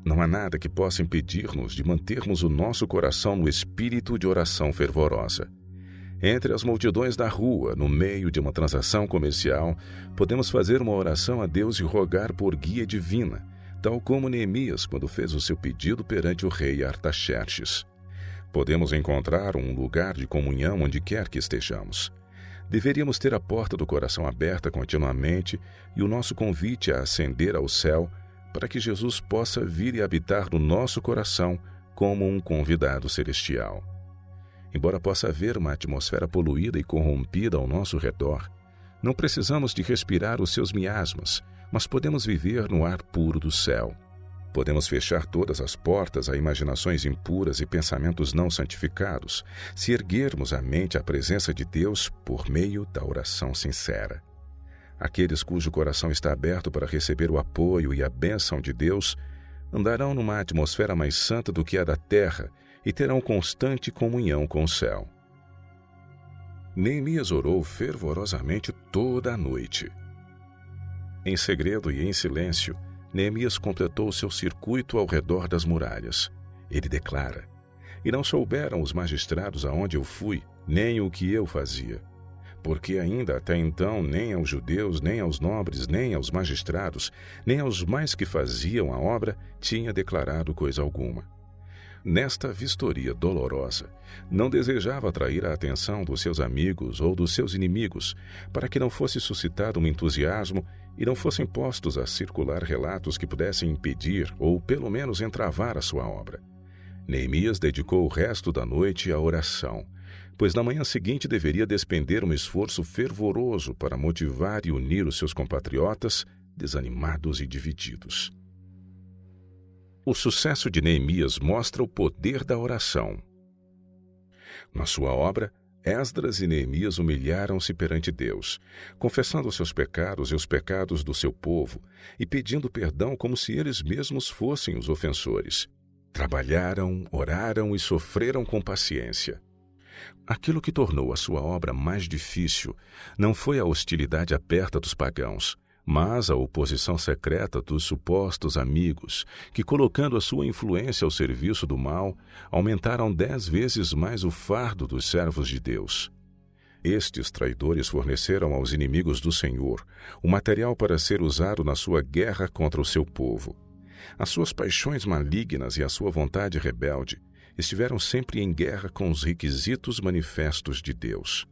[SPEAKER 2] Não há nada que possa impedir-nos de mantermos o nosso coração no espírito de oração fervorosa. Entre as multidões da rua, no meio de uma transação comercial, podemos fazer uma oração a Deus e rogar por guia divina, tal como Neemias quando fez o seu pedido perante o rei Artaxerxes. Podemos encontrar um lugar de comunhão onde quer que estejamos. Deveríamos ter a porta do coração aberta continuamente e o nosso convite a ascender ao céu para que Jesus possa vir e habitar no nosso coração como um convidado celestial. Embora possa haver uma atmosfera poluída e corrompida ao nosso redor, não precisamos de respirar os seus miasmas, mas podemos viver no ar puro do céu. Podemos fechar todas as portas a imaginações impuras e pensamentos não santificados, se erguermos a mente à presença de Deus por meio da oração sincera. Aqueles cujo coração está aberto para receber o apoio e a bênção de Deus andarão numa atmosfera mais santa do que a da terra e terão constante comunhão com o céu. Neemias orou fervorosamente toda a noite. Em segredo e em silêncio, Neemias completou seu circuito ao redor das muralhas. Ele declara: "E não souberam os magistrados aonde eu fui, nem o que eu fazia. Porque ainda até então nem aos judeus, nem aos nobres, nem aos magistrados, nem aos mais que faziam a obra, tinha declarado coisa alguma." Nesta vistoria dolorosa, não desejava atrair a atenção dos seus amigos ou dos seus inimigos, para que não fosse suscitado um entusiasmo e não fossem postos a circular relatos que pudessem impedir ou pelo menos entravar a sua obra. Neemias dedicou o resto da noite à oração, pois na manhã seguinte deveria despender um esforço fervoroso para motivar e unir os seus compatriotas desanimados e divididos. O sucesso de Neemias mostra o poder da oração. Na sua obra, Esdras e Neemias humilharam-se perante Deus, confessando seus pecados e os pecados do seu povo e pedindo perdão como se eles mesmos fossem os ofensores. Trabalharam, oraram e sofreram com paciência. Aquilo que tornou a sua obra mais difícil não foi a hostilidade aberta dos pagãos, mas a oposição secreta dos supostos amigos, que, colocando a sua influência ao serviço do mal, aumentaram 10 vezes mais o fardo dos servos de Deus. Estes traidores forneceram aos inimigos do Senhor o material para ser usado na sua guerra contra o seu povo. As suas paixões malignas e a sua vontade rebelde estiveram sempre em guerra com os requisitos manifestos de Deus.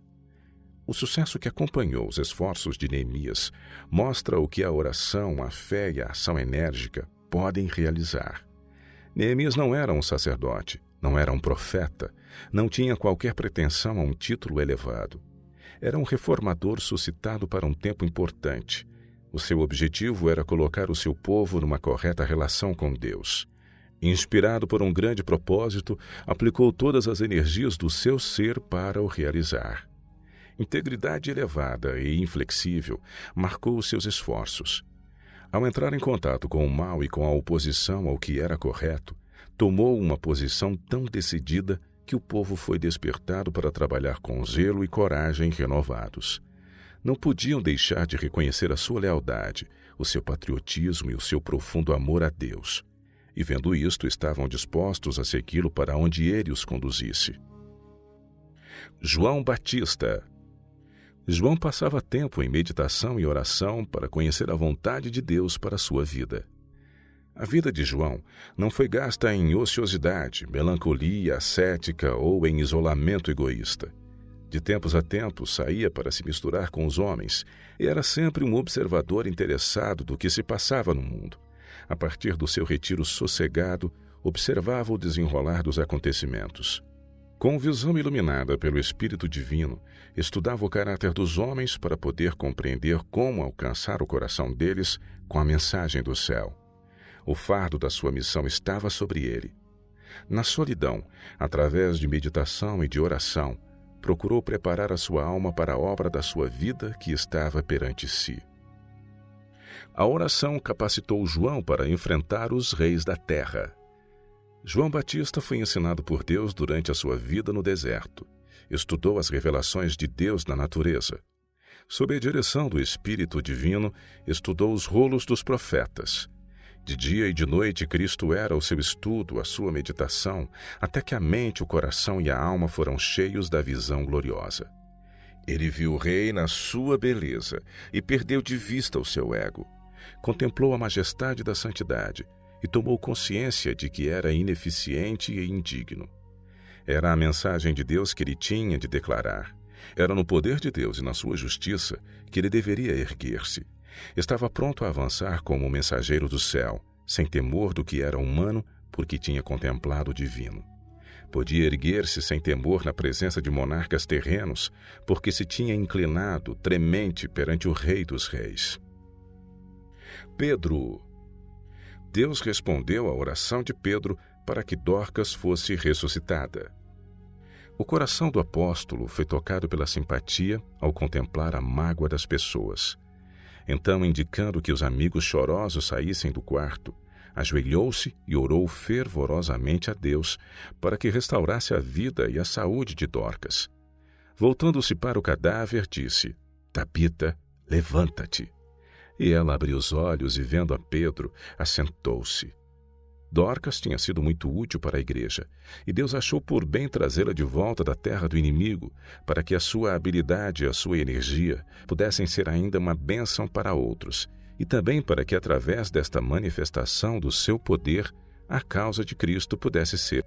[SPEAKER 2] O sucesso que acompanhou os esforços de Neemias mostra o que a oração, a fé e a ação enérgica podem realizar. Neemias não era um sacerdote, não era um profeta, não tinha qualquer pretensão a um título elevado. Era um reformador suscitado para um tempo importante. O seu objetivo era colocar o seu povo numa correta relação com Deus. Inspirado por um grande propósito, aplicou todas as energias do seu ser para o realizar. Integridade elevada e inflexível marcou os seus esforços. Ao entrar em contato com o mal e com a oposição ao que era correto, tomou uma posição tão decidida que o povo foi despertado para trabalhar com zelo e coragem renovados. Não podiam deixar de reconhecer a sua lealdade, o seu patriotismo e o seu profundo amor a Deus. E vendo isto, estavam dispostos a segui-lo para onde ele os conduzisse. João Batista. João passava tempo em meditação e oração para conhecer a vontade de Deus para a sua vida. A vida de João não foi gasta em ociosidade, melancolia ascética ou em isolamento egoísta. De tempos a tempos saía para se misturar com os homens e era sempre um observador interessado do que se passava no mundo. A partir do seu retiro sossegado, observava o desenrolar dos acontecimentos. Com visão iluminada pelo Espírito Divino, estudava o caráter dos homens para poder compreender como alcançar o coração deles com a mensagem do céu. O fardo da sua missão estava sobre ele. Na solidão, através de meditação e de oração, procurou preparar a sua alma para a obra da sua vida que estava perante si. A oração capacitou João para enfrentar os reis da terra. João Batista foi ensinado por Deus durante a sua vida no deserto. Estudou as revelações de Deus na natureza. Sob a direção do Espírito Divino, estudou os rolos dos profetas. De dia e de noite, Cristo era o seu estudo, a sua meditação, até que a mente, o coração e a alma foram cheios da visão gloriosa. Ele viu o Rei na sua beleza e perdeu de vista o seu ego. Contemplou a majestade da santidade e tomou consciência de que era ineficiente e indigno. Era a mensagem de Deus que ele tinha de declarar. Era no poder de Deus e na sua justiça que ele deveria erguer-se. Estava pronto a avançar como mensageiro do céu, sem temor do que era humano, porque tinha contemplado o divino. Podia erguer-se sem temor na presença de monarcas terrenos, porque se tinha inclinado, tremente, perante o Rei dos Reis. Pedro. Deus respondeu à oração de Pedro para que Dorcas fosse ressuscitada. O coração do apóstolo foi tocado pela simpatia ao contemplar a mágoa das pessoas. Então, indicando que os amigos chorosos saíssem do quarto, ajoelhou-se e orou fervorosamente a Deus para que restaurasse a vida e a saúde de Dorcas. Voltando-se para o cadáver, disse: Tabita, levanta-te. E ela abriu os olhos e, vendo a Pedro, assentou-se. Dorcas tinha sido muito útil para a igreja, e Deus achou por bem trazê-la de volta da terra do inimigo, para que a sua habilidade e a sua energia pudessem ser ainda uma bênção para outros, e também para que, através desta manifestação do seu poder, a causa de Cristo pudesse ser